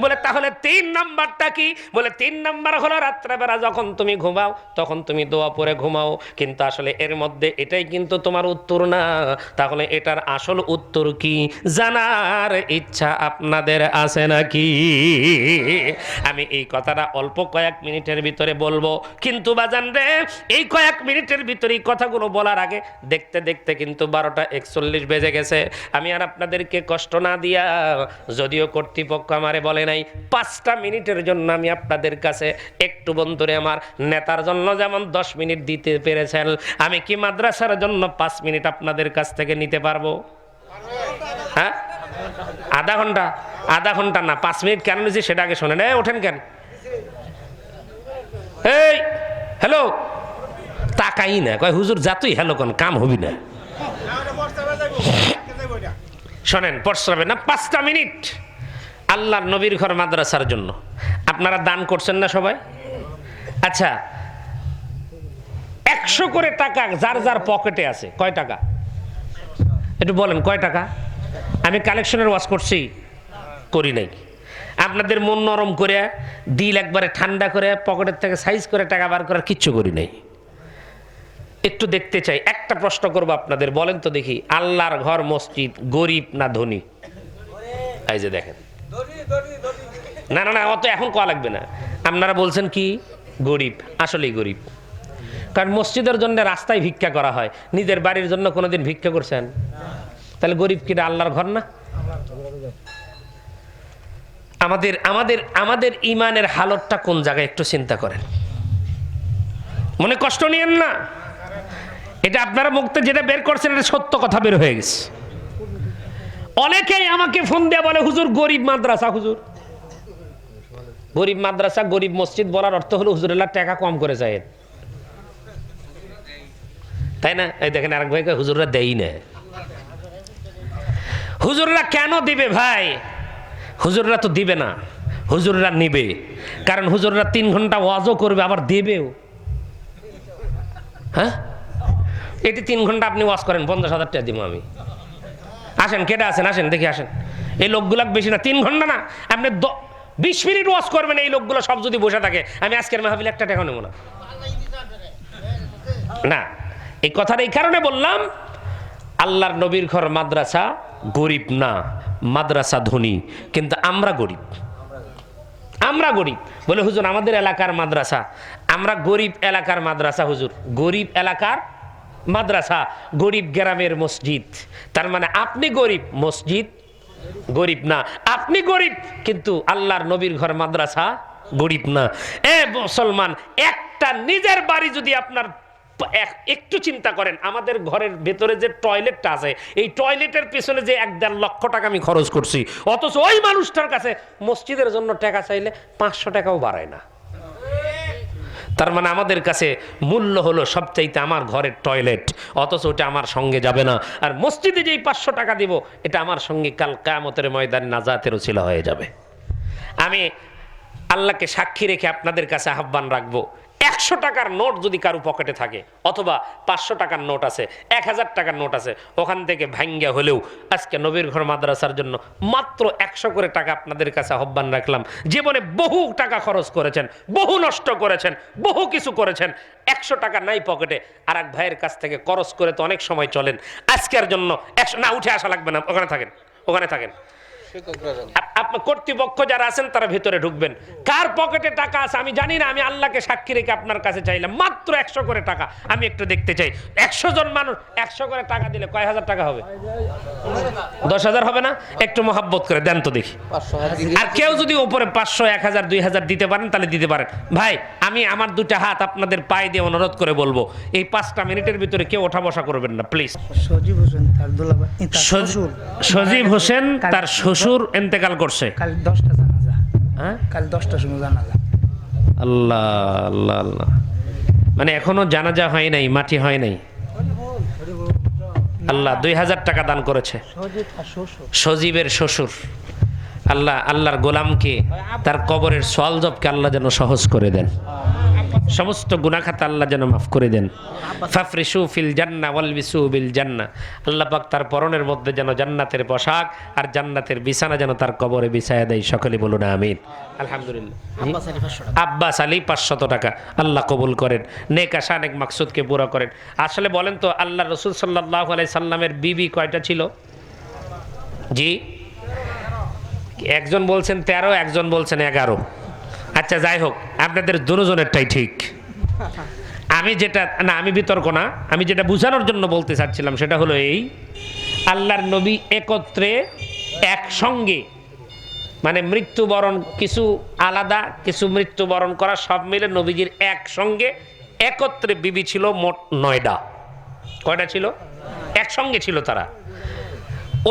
বলে তাহলে 3 নাম্বারটা কি? বলে 3 নাম্বার হলো রাত্রেবেলা যখন তুমি ঘুমাও তখন তুমি দোয়া পড়ে ঘুমাও, কিন্তু আসলে এর মধ্যে এটাই কিন্তু তোমার উত্তর না। তাহলে এটার আসল উত্তর কি জানার ইচ্ছা আপনাদের আছে নাকি? আমি এই কথাটা অল্প কয়েক মিনিটের ভিতরে বলবো, কিন্তু বাজান রে এই কয়েক মিনিটের ভিতরে কথাগুলো বলার আগে দেখতে দেখতে কিন্তু 12টা 41 বেজে গেছে। আমি আর আপনাদেরকে কষ্ট না দিয়া, যদিও কর্তৃপক্ষ আমারে বলে নাই 5টা মিনিটের জন্য আমি আপনাদের কাছে একটু বন্ধুরে আমার নেতার জন্য যেমন 10 মিনিট দিতে পেরেছেন, আমি কি মাদ্রাসার জন্য 5 মিনিট আপনাদের কাছ থেকে নিতে পারবো? হ্যাঁ আধা ঘন্টা না 5 মিনিট কেন নিয়েছি সেটা আগে শোনেন। ওঠেন কেন? এই হ্যালো তাকাই না, কয় হুজুর যাতুই হ্যালো কোন কাম হবি না। শোনেন প্রস্রাবে না 5টা মিনিট আল্লাহর নবীর ঘর মাদ্রাসার জন্য আপনারা দান করছেন না সবাই? আচ্ছা 100 করে টাকা যার যার পকেটে আছে কয় টাকা একটু বলেন, কয় টাকা? আমি কালেকশনের ওয়াজ করছি? করি নাই। আপনাদের মন নরম করে দিল একবারে ঠান্ডা করে পকেটের থেকে সাইজ করে টাকা বার করার কিচ্ছু করি নাই। একটু দেখতে চাই। একটা প্রশ্ন করবো আপনাদের, বলেন তো দেখি আল্লাহর ঘর মসজিদ গরিব না ধনী? এই যে দেখেন, না না না অত এখন কোয়া লাগবে না। আপনারা বলছেন কি গরিব, আসলেই গরিব। কারণ মসজিদের জন্য রাস্তায় ভিক্ষা করা হয়, নিজের বাড়ির জন্য কোনোদিন ভিক্ষা করছেন? তাহলে গরিব কিনা আল্লাহর ঘর না? আমাদের আমাদের আমাদের ইমানের হালতটা কোন জায়গায় একটু চিন্তা করেন। মনে কষ্ট নিয়েন না, এটা আপনারা মুক্ত যেটা বের করছেন এটা সত্য কথা বের হয়ে গেছে। অনেকেই আমাকে ফোন দিয়ে বলে, হুজুর গরিব মাদ্রাসা, হুজুর গরিব মাদ্রাসা গরিব মসজিদ বলার অর্থ হলো হুজুরের টাকা কম করে যায়, তাই না? এই দেখেন আরেক ভাইকে হুজুররা দেই না। হুজুররা কেন দিবে ভাই? হুজুররা তো দিবে না, হুজুররা নিবে। কারণ হুজুররা 3 ঘন্টা ওয়াজও করবে আবার দেবেও। হ্যাঁ, এটি 3 ঘন্টা আপনি ওয়াজ করেন, 50,000 টাকা দিব আমি। আসেন, কেটে আসেন, আসেন দেখি আসেন। এই লোকগুলা বেশি না, 3 ঘন্টা না, আপনি 20 মিনিট ওয়াজ করবেন। এই লোকগুলো সব যদি বসে থাকে, আমি আজকের মাহফিলে 1 টাকা নেব না। না, এই কথাটা এই কারণে বললাম, আল্লাহর নবীর ঘর মাদ্রাসা গরিব না, মাদ্রাসা ধনী, কিন্তু আমরা গরিব। আমরা গরিব বলে হুজুর আমাদের এলাকার মাদ্রাসা, আমরা গরিব এলাকার মাদ্রাসা। হুজুর গরিব এলাকার মাদ্রাসা, গরিব গ্রামের মসজিদ। তার মানে আপনি গরিব, মসজিদ গরিব না। আপনি গরিব কিন্তু আল্লাহর নবীর ঘর মাদ্রাসা গরিব না। এ মুসলমান, একটা নিজের বাড়ি যদি আপনার একটু চিন্তা করেন, আমাদের ঘরের ভেতরে যে টয়লেটটা আছে, এই টয়লেটের পিছনে যে 1-1.5 লক্ষ টাকা আমি খরচ করছি, অথচ ওই মানুষটার কাছে মসজিদের জন্য টাকা চাইলে 500 টাকাও বাড়ায় না। তার মানে আমাদের কাছে মূল্য হলো সবচাইতে আমার ঘরের টয়লেট, অথচ ওটা আমার সঙ্গে যাবে না। আর মসজিদে যেই 500 টাকা দিব, এটা আমার সঙ্গে কাল কিয়ামতের ময়দানে নাজাতের উসিলা হয়ে যাবে। আমি আল্লাহকে সাক্ষী রেখে আপনাদের কাছে আহ্বান রাখবো, 100 টাকার নোট যদি কারো পকেটে থাকে, অথবা 500 টাকার নোট আছে, 1000 টাকার নোট আছে, ওখান থেকে ভাঙ্গা হলেও আজকে নবীর ঘর মাদ্রাসার জন্য মাত্র 100 করে টাকা আপনাদের কাছে আহ্বান রাখলাম। জীবনে বহু টাকা খরচ করেছেন, বহু নষ্ট করেছেন, বহু কিছু করেছেন, 100 টাকা নাই পকেটে, আর এক ভাইয়ের কাছ থেকে খরচ করে তো অনেক সময় চলেন। আজকের জন্য 100 না, উঠে আসা লাগবে না, ওখানে থাকেন, ওখানে থাকেন। আপনার কর্তৃপক্ষ যারা আছেন তারা ভেতরে ঢুকবেন। কার পকেটে টাকা আছে আমি জানি না, আমি আল্লাহকে সাক্ষী রেখে আপনার কাছে চাইলাম মাত্র 100 করে টাকা। আমি একটু দেখতে চাই, 100 জন মানুষ 100 করে টাকা দিলে কয় হাজার টাকা হবে? 10,000 হবে না? একটু মহাব্বত করে দেন তো দেখি। আর কেউ যদি উপরে 500, 1000, 2000 দিতে পারেন তাহলে দিতে পারেন। ভাই, আমি আমার 2টা হাত আপনাদের পায়ে দিয়ে অনুরোধ করে বলবো, এই 5টা মিনিটের ভিতরে কেউ ওঠা বসা করবেন না প্লিজ। সজীব হোসেন তার দুলাভাই, সজীব হোসেন তার শ্বশুর ইন্তেকাল করছে। কাল 10টা জানাজা। হ্যাঁ, কাল 10টার সময় জানাজা। আল্লাহ আল্লাহ আল্লাহ, মানে এখনো জানাজা হয় নাই, মাটি হয় নাই। আল্লাহ 2000 টাকা দান করেছে সজীবের শ্বশুর। আল্লাহ আল্লাহর গোলামকে তার কবরের সওয়াল জবকে আল্লাহ যেন সহজ করে দেন, সমস্ত গুনাহ খাতা আল্লাহ যেন মাফ করে দেন। ফাফরিশু ফিল জান্নাহ ওয়ালবিসু বিল জান্নাহ, আল্লাহ পাক তার পরনের মধ্যে যেন জান্নাতের পোশাক আর জান্নাতের বিছানা যেন তার কবরে বিছায়া দেয়। সকলে বলুন আমিন। আলহামদুলিল্লাহ। আব্বাস আলী 500 টাকা, আল্লাহ কবুল করেন, নেক আশা নেক মাকসুদকে পুরা করেন। আসলে বলেন তো, আল্লাহ রাসূল সাল্লাল্লাহু আলাইহি সাল্লামের বিবি কয়টা ছিল? জি, একজন বলছেন 13, একজন বলছেন 11। আচ্ছা যাই হোক, আপনাদের দুজনেরটাই ঠিক। আমি যেটা না, আমি বিতর্ক না, আমি যেটা বোঝানোর জন্য বলতে চাচ্ছিলাম সেটা হলো এই, আল্লাহর নবী একত্রে একসঙ্গে, মানে মৃত্যুবরণ কিছু আলাদা, কিছু মৃত্যুবরণ করা, সব মিলে নবীজির একসঙ্গে একত্রে বিবি ছিল মোট 9টা। কয়টা ছিল? একসঙ্গে ছিল তারা।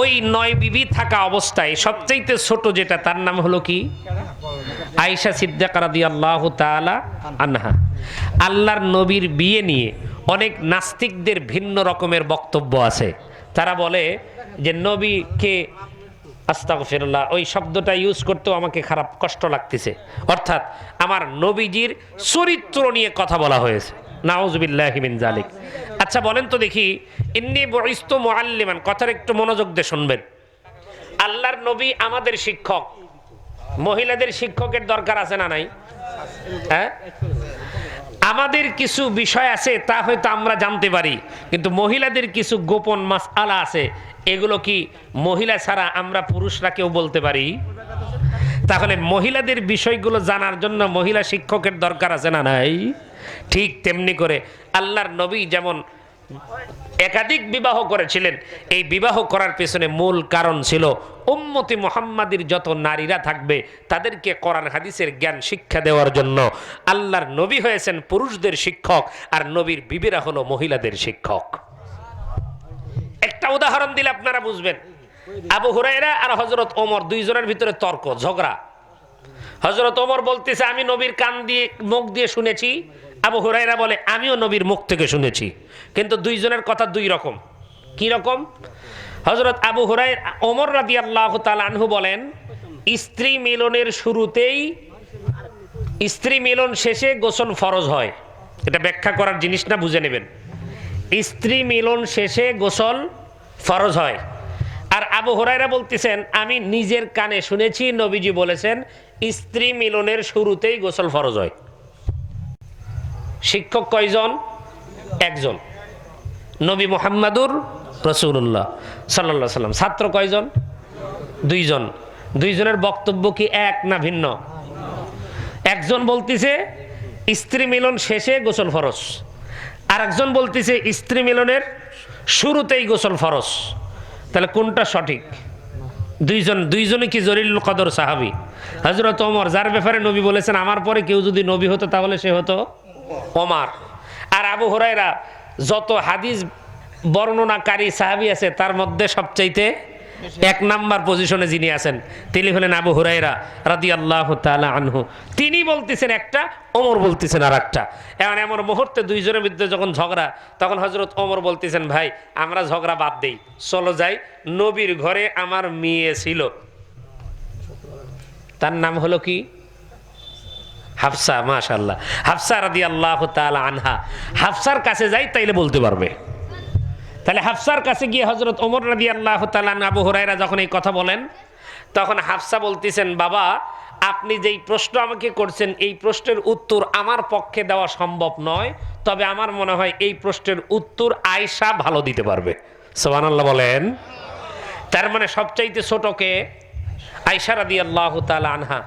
ওই 9 বিবি থাকা অবস্থায় সবচেয়ে ছোট যেটা, তার নাম হলো কি? আয়েশা সিদ্দিকা রাদিয়াল্লাহু তাআলা আনহা। আল্লাহর নবীর বিয়ে নিয়ে অনেক নাস্তিকদের ভিন্ন রকমের বক্তব্য আছে। তারা বলে যে নবীকে, আস্তাগফিরুল্লাহ, ওই শব্দটা ইউজ করতেও আমাকে খারাপ কষ্ট লাগতেছে, অর্থাৎ আমার নবীজির চরিত্র নিয়ে কথা বলা হয়েছে। নাউযুবিল্লাহি মিন যালিক। আচ্ছা বলেন তো দেখি, ইন্নী বুইস্তু মুআল্লিমান, কথার একটু মনোযোগ দিয়ে শুনবেন। আল্লাহর নবী আমাদের শিক্ষক, মহিলাদের শিক্ষকের দরকার আছে না নাই? হ্যাঁ, আমাদের কিছু বিষয় আছে তা হয়তো আমরা জানতে পারি, কিন্তু মহিলাদের কিছু গোপন মাসআলা আছে, এগুলো কি মহিলা ছাড়া আমরা পুরুষরা কেউ বলতে পারি? তাহলে মহিলাদের বিষয়গুলো জানার জন্য মহিলা শিক্ষকের দরকার আছে না নাই? ঠিক তেমনি করে আল্লাহর নবী যেমন একাধিক বিবাহ করেছিলেন। এই বিবাহ করার পেছনে মূল কারণ ছিল উম্মতি মুহাম্মাদির যত নারীরা থাকবে তাদেরকে কোরআন হাদিসের জ্ঞান শিক্ষা দেওয়ার জন্য। আল্লাহর নবী হয়েছেন পুরুষদের শিক্ষক, আর নবীর বিবিরা হলো মহিলাদের শিক্ষক। একটা উদাহরণ দিলে আপনারা বুঝবেন। আবু হুরায়রা আর হযরত ওমর দুইজনের ভিতরে তর্ক ঝগড়া। হযরত ওমর বলতেছে আমি নবীর কান দিয়ে মুখ দিয়ে শুনেছি, আবু হুরায়রা বলে আমিও নবীর মুখ থেকে শুনেছি, কিন্তু দুইজনের কথা দুই রকম। কি রকম? হযরত আবু হুরায়রা ওমর রাদিয়াল্লাহু তাআলা আনহু বলেন স্ত্রী মিলনের শুরুতেই, স্ত্রী মিলন শেষে গোসল ফরজ হয়। এটা ব্যাখ্যা করার জিনিস না, বুঝে নেবেন। স্ত্রী মিলন শেষে গোসল ফরজ হয়। আর আবু হুরায়রা বলতেছেন আমি নিজের কানে শুনেছি নবীজি বলেছেন স্ত্রী মিলনের শুরুতেই গোসল ফরজ হয়। শিক্ষক কয়জন? একজন, নবী মুহাম্মাদুর রাসূলুল্লাহ সাল্লাল্লাহু আলাইহি সাল্লাম। ছাত্র কয়জন? দুইজন। দুইজনের বক্তব্য কি এক না ভিন্ন? একজন বলতেছে স্ত্রী মিলন শেষে গোসল ফরজ, আর একজন বলতেছে স্ত্রী মিলনের শুরুতেই গোসল ফরজ। তাহলে কোনটা সঠিক? দুইজনে কি জলিলুল কদর সাহাবী। হযরত ওমর, যার ব্যাপারে নবী বলেছেন আমার পরে কেউ যদি নবী হতো তাহলে সে হতো ওমর। আর আবু হুরায়রা যত হাদিস বর্ণনাকারী সাহাবী আছে তার মধ্যে সবচাইতে এক নাম্বার পজিশনে যিনি আছেন তিনি হলেন আবু হুরায়রা রাদিয়াল্লাহু তাআলা আনহু। তিনি বলতেছেন একটা, ওমর বলতেছেন আর একটা। এমন মুহূর্তে দুইজনের মধ্যে যখন ঝগড়া, তখন হযরত ওমর বলতেছেন ভাই আমরা ঝগড়া বাদ দেই, চলো যাই, নবীর ঘরে আমার মেয়ে ছিল, তার নাম হলো কি? হাফসা। মাশাআল্লাহ, হাফসা রাদিয়াল্লাহু তাআলা আনহা। হাফসার কাছে যাই তাইলে বলতে পারবে। তাহলে হাফসার কাছে গিয়ে হযরত ওমর রাদিয়াল্লাহু তাআলা আবু হুরায়রা যখন এই কথা বলেন, তখন হাফসা বলতেছেন বাবা আপনি যেই প্রশ্ন আমাকে করছেন এই প্রশ্নের উত্তর আমার পক্ষে দেওয়া সম্ভব নয়, তবে আমার মনে হয় এই প্রশ্নের উত্তর আয়েশা ভালো দিতে পারবে। সুবহানাল্লাহ বলেন। তার মানে সবচাইতে ছোটকে আয়েশা রাদিয়াল্লাহু তাআলা আনহা।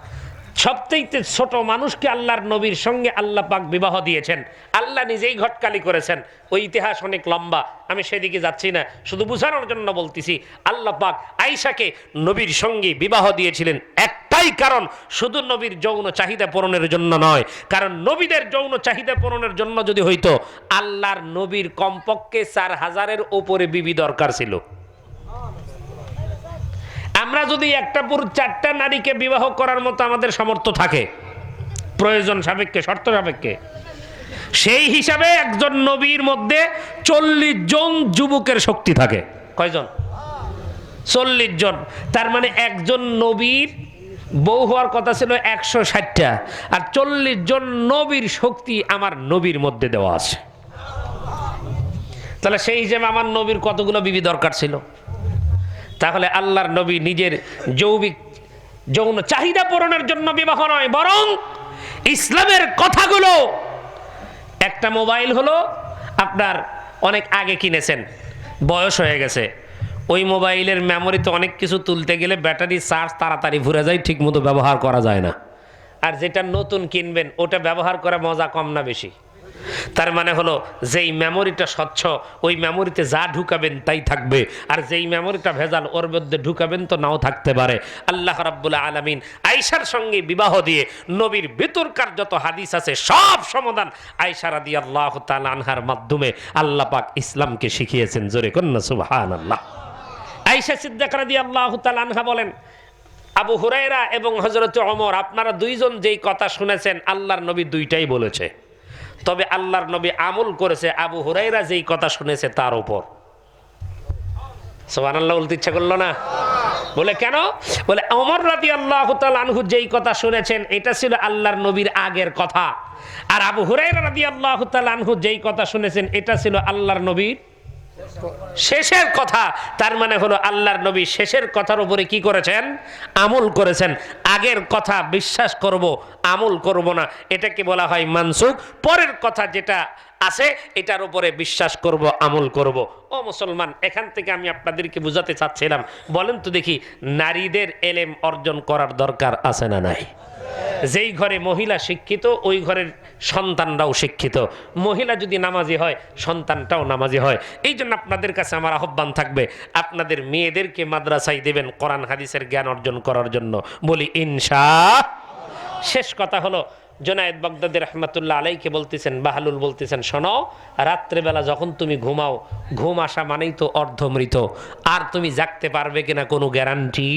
সবচাইতে ছোট মানুষকে আল্লাহর নবীর সঙ্গে আল্লাহ পাক বিবাহ দিয়েছেন, আল্লাহ নিজেই ঘটকালি করেছেন। ওই ইতিহাস অনেক লম্বা, আমি সেদিকে যাচ্ছি না, শুধু বোঝানোর জন্য বলতেছি আল্লাহ পাক আয়েশাকে নবীর সঙ্গে বিবাহ দিয়েছিলেন একটাই কারণ, শুধু নবীর যৌন চাহিদা পূরণের জন্য নয়। কারণ নবীদের যৌন চাহিদা পূরণের জন্য যদি হইতো আল্লাহর নবীর কমপক্ষে 4000-এর উপরে বিবি দরকার ছিল। আমরা যদি একটা পুরুষ 4টা নারীকে বিবাহ করার মতো আমাদের সামর্থ্য থাকে, প্রয়োজন সাপেক্ষে, শর্ত সাপেক্ষে, সেই হিসাবে একজন নবীর মধ্যে 40 জন যুবকের শক্তি থাকে। কয়জন? 40 জন। তার মানে একজন নবীর বউ হওয়ার কথা ছিল 160টা, আর 40 জন নবীর শক্তি আমার নবীর মধ্যে দেওয়া আছে। তাহলে সেই হিসেবে আমার নবীর কতগুলো বিবি দরকার ছিল? তাহলে আল্লাহর নবী নিজের যৌন চাহিদা পূরণের জন্য বিবাহ নয়, বরং ইসলামের কথাগুলো। একটা মোবাইল হলো আপনার অনেক আগে কিনেছেন, বয়স হয়ে গেছে, ওই মোবাইলের মেমোরিতে অনেক কিছু তুলতে গেলে ব্যাটারি চার্জ তাড়াতাড়ি ভরে যায়, ঠিক মতো ব্যবহার করা যায় না। আর যেটা নতুন কিনবেন ওটা ব্যবহার করা মজা কম না বেশি? তার মানে হলো যেই মেমোরিটা স্বচ্ছ ওই মেমোরিতে যা ঢুকাবেন তাই থাকবে, আর যেই মেমোরিটা ভেজাল ওর মধ্যে ঢুকাবেন তো নাও থাকতে পারে। আল্লাহ রাব্বুল আলামিন আয়েশার সঙ্গে বিবাহ দিয়ে নবীর ভিতরকার যত হাদিস আছে সব সমাধান আয়েশা রাদিয়াল্লাহু তাআলা আনহার মাধ্যমে আল্লাহ পাক ইসলামকে শিখিয়েছেন। জোরে কন্না সুবহানাল্লাহ। আয়েশা সিদ্দিকা রাদিয়াল্লাহু তাআলা আনহা বলেন আবু হুরায়রা এবং হযরত ওমর আপনারা দুইজন যেই কথা শুনেছেন আল্লাহর নবী দুইটাই বলেছে, তবে আল্লাহর নবী আমল করেছে আবু হুরায়রা যেই কথা শুনেছে তার উপর। সুবহানাল্লাহ বলতে ইচ্ছা করলো না? বলে কেন? বলে ওমর রাদিয়াল্লাহু তাআলা আনহু যেই কথা শুনেছেন এটা ছিল আল্লাহর নবীর আগের কথা, আর আবু হুরায়রা রাদিয়াল্লাহু তাআলা আনহু যেই কথা শুনেছেন এটা ছিল আল্লাহর নবীর শেষের কথা। তার মানে হলো আল্লাহর নবী শেষের কথার উপরে কি করেছেন? আমল করেছেন। আগের কথা বিশ্বাস করব, আমল করব না, এটাকে বলা হয় মানসুখ। পরের কথা যেটা আছে এটার উপরে বিশ্বাস করব, আমল করব। ও মুসলমান, এখান থেকে আমি আপনাদেরকে বুঝাতে চাচ্ছিলাম, বলেন তো দেখি নারীদের এলেম অর্জন করার দরকার আছে না নাই? যেই ঘরে মহিলা শিক্ষিত ওই ঘরের সন্তানরাও শিক্ষিত। মহিলা যদি নামাজি হয় সন্তানটাও নামাজি হয়। এই জন্য আপনাদের কাছে আমার আহ্বান থাকবে, আপনাদের মেয়েদেরকে মাদ্রাসায় দেবেন কোরআন হাদিসের জ্ঞান অর্জন করার জন্য, বলি ইনশাআল্লাহ। শেষ কথা হলো, জুনায়েদ বাগদাদী রহমাতুল্লাহ আলাইকে বলতেছেন, বাহালুল বলতেছেন, শোনো, রাত্রেবেলা যখন তুমি ঘুমাও, ঘুম আসা মানেই তো অর্ধমৃত, আর তুমি জাগতে পারবে কিনা কোনো গ্যারান্টি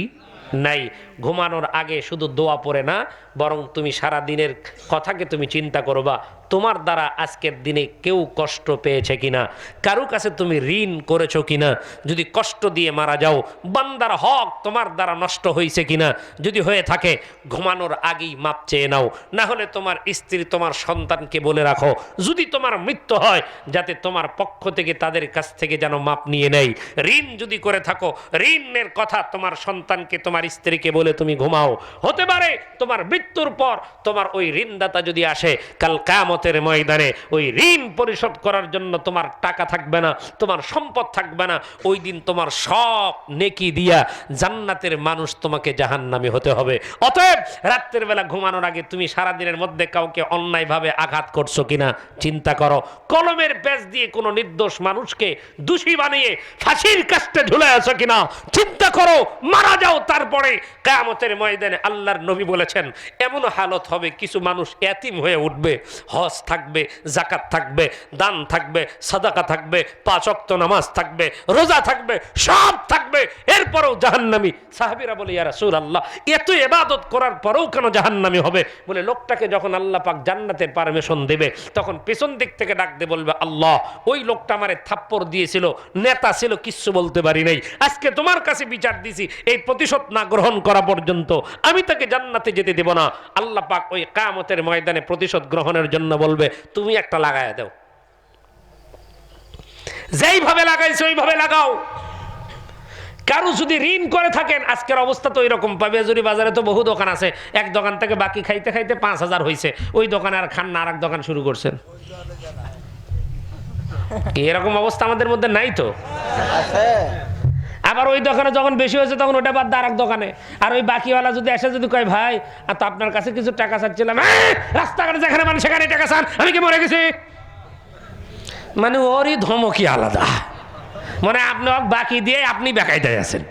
নাই। ঘুমানোর আগে শুধু দোয়া পড়ে না, বরং তুমি সারা দিনের কথাকে তুমি চিন্তা করবা, তোমার দ্বারা আজকের দিনে কেউ কষ্ট পেয়েছে কিনা, কারো কাছে তুমি ঋণ করেছো কিনা, যদি কষ্ট দিয়ে মারা যাও বান্দার হক তোমার দ্বারা নষ্ট হয়েছে কিনা, যদি হয়ে থাকে ঘুমানোর আগেই মাপ চেয়ে নাও। না হলে তোমার স্ত্রী তোমার সন্তানকে বলে রাখো, যদি তোমার মৃত্যু হয় যাতে তোমার পক্ষ থেকে তাদের কাছ থেকে যেন মাপ নিয়ে নেয়। ঋণ যদি করে থাকো, ঋণের কথা তোমার সন্তানকে তোমার স্ত্রীকে বলে তুমি ঘুমাও। হতে পারে তোমার মৃত্যুর পর তোমার ওই ঋণদাতা যদি আসে, কাল কিয়ামতের ময়দানে ওই ঋণ পরিশোধ করার জন্য তোমার টাকা থাকবে না, তোমার সম্পদ থাকবে না। ওই দিন তোমার সব নেকি দিয়া জান্নাতের মানুষ তোমাকে জাহান্নামী হতে হবে। অতএব রাত্রের বেলা ঘুমানোর আগে তুমি সারা দিনের মধ্যে কাউকে অন্যায়ভাবে আঘাত করছো কিনা চিন্তা করো। কলমের পেজ দিয়ে কোনো নির্দোষ মানুষকে দোষী বানিয়ে ফাঁসির কাস্টে ঝুলে আছো কিনা চিন্তা করো। মারা যাও, তারপরে কিয়ামতের ময়দানে আল্লাহর নবী বলেছেন এমন হালত হবে কিছু মানুষ এতিম হয়ে উঠবে, হজ থাকবে, জাকাত থাকবে, দান থাকবে, সাদাকা থাকবে, 5 ওয়াক্ত নামাজ থাকবে, রোজা থাকবে, সব থাকবে, এরপরেও জাহান্নামী। সাহাবীরা বলে ইয়া রাসূলুল্লাহ, এত ইবাদত করার পরেও কেন জাহান্নামী হবে? বলে লোকটাকে যখন আল্লাহ পাক জান্নাতের পারমিশন দেবে তখন পেছন দিক থেকে ডাক দিয়ে বলবে, আল্লাহ ওই লোকটা আমারে থাপ্পড় দিয়েছিল, নেতা ছিল, কিচ্ছু বলতে পারি নাই, আজকে তোমার কাছে বিচার দিছি, এই প্রতিশোধ না গ্রহণ করা পর্যন্ত আমি তাকে জান্নাতে যেতে দেব না। আল্লাহ পাক ওই কিয়ামতের ময়দানে প্রতিশোধ গ্রহণের জন্য বলবে, তুমি একটা লাগায়া দাও, যেইভাবে লাগাইছো ওইভাবে লাগাও। কারো যদি ঋণ করে থাকেন, আজকের অবস্থা তো এরকম, পাবিয়াজুরি বাজারে তো বহু দোকান আছে, এক দোকান থেকে বাকি খাইতে খাইতে 5,000 হয়েছে, ওই দোকানে আর খান না, আর এক দোকান শুরু করছেন। এরকম অবস্থা আমাদের মধ্যে নাই তো? আবার ওই দোকানে যখন বেশি হয়েছে তখন ওটা বাদ আর এক দোকানে, আর ওই বাকিওয়ালা যদি এসে যদি কয়, ভাই আর তো আপনার কাছে কিছু টাকা চাচ্ছিলাম, রাস্তাঘাটে যেখানে মানে সেখানে টাকা চান, আমি কি মরে গেছি? মানে ওরই ধমকি আলাদা, মানে আপনি বাকি দিয়ে আপনি বেকায়দায় আছেন।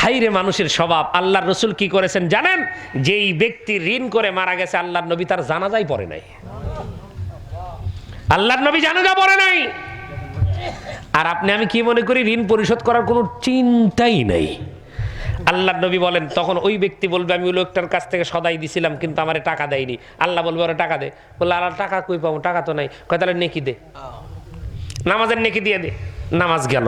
হাইরে মানুষের স্বভাব। আল্লাহর রাসূল কি করেছেন জানেন? যেই ব্যক্তি ঋণ করে মারা গেছে আল্লাহর নবী তার জানাজাই পড়ে নাই, আল্লাহর নবী জানাজা পড়ে নাই। আর আপনি আমি কি মনে করি, ঋণ পরিশোধ করার কোনো চিন্তাই নাই। আল্লাহর নবী বলেন, তখন ওই ব্যক্তি বলবে আমি ওই লোকটার কাছ থেকে সদাই দিছিলাম কিন্তু আমারে টাকা দেয়নি। আল্লাহ বলবে ওরা টাকা দে। বললে আল্লাহ টাকা কই পাবো, টাকা তো নাই। কয় তাহলে নেকি দে, নামাজের নেকি দিয়ে দে। নামাজ গেল,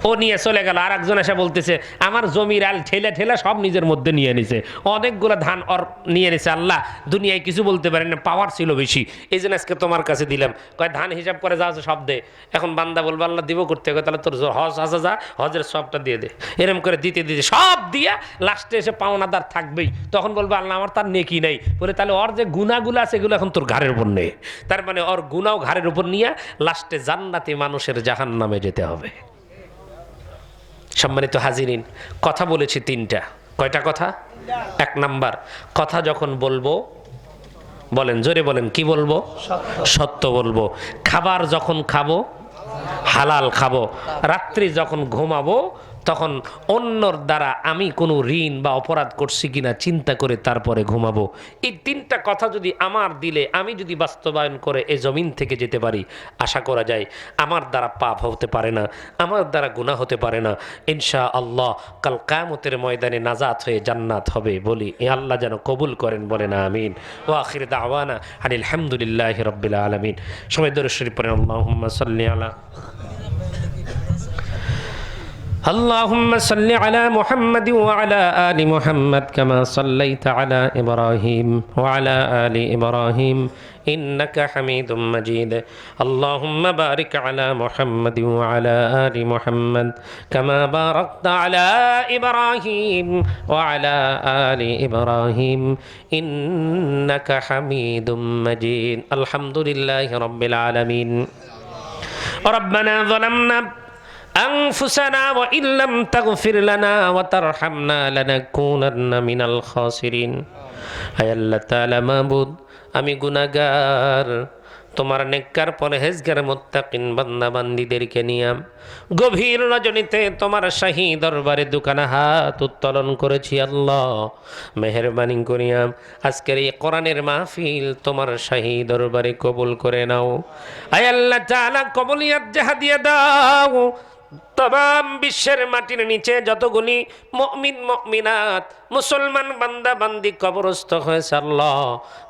ও নিয়ে চলে গেল। আর একজন এসে বলতেছে আমার জমির আল ঠেলে ঠেলে সব নিজের মধ্যে নিয়ে নিছে, অনেকগুলো ধান ওর নিয়ে নিছে। আল্লাহ দুনিয়ায় কিছু বলতে পারেন না, পাওয়ার ছিল বেশি, এই জন্য আজকে তোমার কাছে দিলাম। কয় ধান হিসাব করে যা আছে সব দে। এখন বান্দা বলবো আল্লাহ দিব করতে হবে, তাহলে তোর হজ আছে যা, হজের সবটা দিয়ে দে। এরম করে দিতে দিতে সব দিয়া লাস্টে এসে পাওনাদার থাকবেই। তখন বলবো আল্লাহ আমার তার নেকি নাই। বলে তাহলে ওর যে গুনাহগুলো আছে এগুলো এখন তোর ঘাড়ের উপর নেই। তার মানে ওর গুনাও ঘাড়ের উপর নিয়ে লাস্টে জান্নাতি মানুষের জাহান্নামে যেতে হবে। সম্মানিত হাজিরিন, কথা বলেছি 3টা। কয়টা কথা? 1 নাম্বার, কথা যখন বলবো, বলেন জোরে বলেন, কি বলবো? সত্য বলবো। খাবার যখন খাবো হালাল খাবো। রাত্রি যখন ঘুমাবো তখন অন্যর দ্বারা আমি কোনো ঋণ বা অপরাধ করছি কিনা চিন্তা করে তারপরে ঘুমাবো। এই 3টা কথা যদি আমার দিলে আমি যদি বাস্তবায়ন করে এই জমিন থেকে যেতে পারি, আশা করা যায় আমার দ্বারা পাপ হতে পারে না, আমার দ্বারা গুনাহ হতে পারে না। ইনশাআল্লাহ কাল কিয়ামতের ময়দানে নাজাত হয়ে জান্নাত হবে। বলি এ আল্লাহ যেন কবুল করেন, বলেন আমিন। ওয়া আখির দাওয়ানা আনিল হামদুলিল্লাহি রাব্বিল আলামিন। সবাই দরুদ শরীফ পড়েন। আল্লাহুম্মা সাল্লি আলা اللهم صل على محمد وعلى آل محمد كما صليت على إبراهيم وعلى آل إبراهيم إنك حميد مجيد. اللهم بارك على محمد وعلى آل محمد كما باركت على إبراهيم وعلى آل إبراهيم إنك حميد مجيد. الحمد لله رب العالمين. ربنا ظلمنا أنفسنا وإن لم تغفر لنا وترحمنا لنكونن من الخاسرين. হায় আল্লাহ তাআলা মাবুদ, আমি গুনাহগার, তোমার নেককার পরহেজগার মুত্তাকিন বান্দা বান্দীদেরকে নিয়ে গভীর রজনীতে তোমার শাহী দরবারে দুখানা হাত উত্তোলন করেছি। আল্লাহ মেহেরবানি করিয়া আজকের এই কোরআনের মাহফিল তোমার শাহী দরবারে কবুল করে নাও। আয় আল্লাহ তাআলা কবুলিয়াত জাহা দিয়ে দাও। तमाम বিশ্বের মাটির নিচে যতগুলি মুমিন মুমিনাত মুসলমান বান্দা বান্দি কবরস্থ হয়েছে আল্লাহ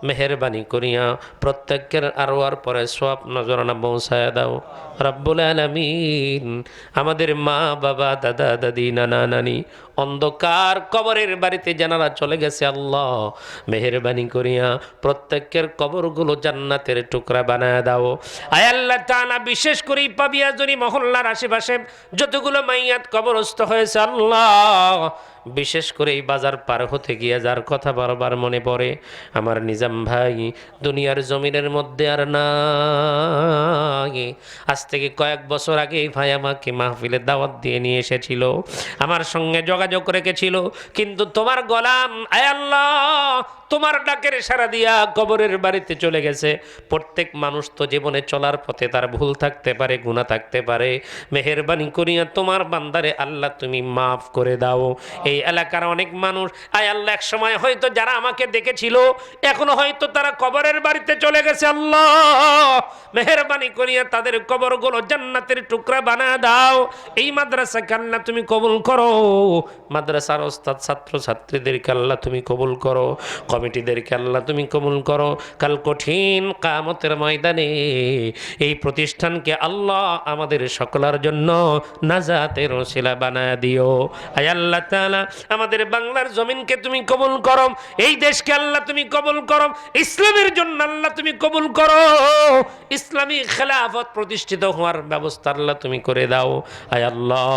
মেহেরবানি করিয়া প্রত্যেকের আরওয়ার পরে সওয়াব নজরানা পৌঁছায়া দাও রব্বুল আলামিন। আমাদের মা বাবা দাদা দাদি নানা নানি অন্ধকার কবরের বাড়িতে যারা চলে গেছে আল্লাহ মেহেরবানি করিয়া প্রত্যেকের কবরগুলো জান্নাতের টুকরা বানায় দাও। আয় আল্লাহ তাআলা বিশেষ করে পাবিয়াজুরি মহল্লার আশেপাশে যতগুলো মাইয়াত কবরস্থ হয়েছে আল্লাহ, বিশেষ করে এই বাজার পার হতে গিয়ে যার কথা বারবার মনে পড়ে আমার নিজাম ভাই দুনিয়ার জমিনের মধ্যে আর নাই। আজ থেকে কয়েক বছর আগে এই ভাই আমাকে মাহফিলে দাওয়াত দিয়ে নিয়ে এসেছিল, আমার সঙ্গে যোগাযোগ রেখেছিল, কিন্তু তোমার গোলাম আয় আল্লাহ তোমার ডাকের সাড়া দিয়া কবরের বাড়িতে চলে গেছে। প্রত্যেক মানুষ তো জীবনে চলার পথে তার ভুল থাকতে পারে, গুনাহ থাকতে পারে, মেহেরবানি করিয়া তোমার বান্দারে আল্লাহ তুমি মাফ করে দাও। এই এলাকার অনেক মানুষ আয় আল্লাহ এক সময় হয়তো যারা আমাকে দেখেছিল এখনো হয়তো তারা কবরের বাড়িতে চলে গেছে আল্লাহ মেহেরবানি করিয়া তাদের কবরগুলো জান্নাতের টুকরা বানায় দাও। এই মাদ্রাসাকে আল্লাহ তুমি কবুল করো, মাদ্রাসার ওস্তাদ ছাত্র ছাত্রীদেরকে আল্লাহ তুমি কবুল করো, কমিটিদেরকে আল্লাহ তুমি কবুল করো। কাল কঠিন কিয়ামতের ময়দানে এই প্রতিষ্ঠানকে আল্লাহ আমাদের সকলের জন্য নাজাতের ওসিলা বানায় দিও। আয় আল্লাহ তাআলা আমাদের বাংলার জমিনকে তুমি কবুল করো, এই দেশকে আল্লাহ তুমি কবুল করো, ইসলামের জন্য আল্লাহ তুমি কবুল করো, ইসলামী খেলাফত প্রতিষ্ঠিত হওয়ার ব্যবস্থা আল্লাহ তুমি করে দাও। আয় আল্লাহ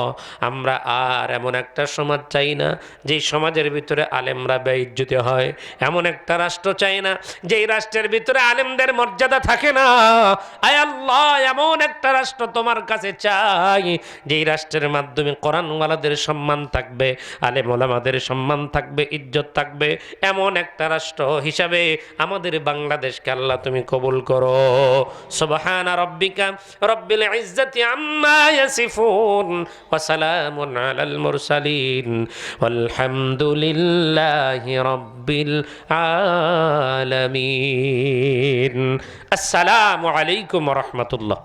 আমরা আর এমন একটা সমাজ চাই না যেই সমাজের ভিতরে আলেমরা বেইজ্জতি হয়, এমন একটা রাষ্ট্র চাই না যেই রাষ্ট্রের ভিতরে আলেমদের মর্যাদা থাকে না। আয় আল্লাহ এমন একটা রাষ্ট্র তোমার কাছে চাই যেই রাষ্ট্রের মাধ্যমে কোরআনওয়ালাদের সম্মান থাকবে, আলেম ওলামাদের সম্মান থাকবে, ইজ্জত থাকবে, এমন একটা রাষ্ট্র হিসাবে আমাদের বাংলাদেশকে আল্লাহ তুমি কবুল করো। সুবহান রাব্বিকা রব্বিল ইজ্জাতি আম্মা ইয়াসিফুন ওয়া সালামুন আলাল মুরসালিন ওয়ালহামদুলিল্লাহি রাব্বিল আলামিন। আসসালামু আলাইকুম ওয়া রাহমাতুল্লাহ।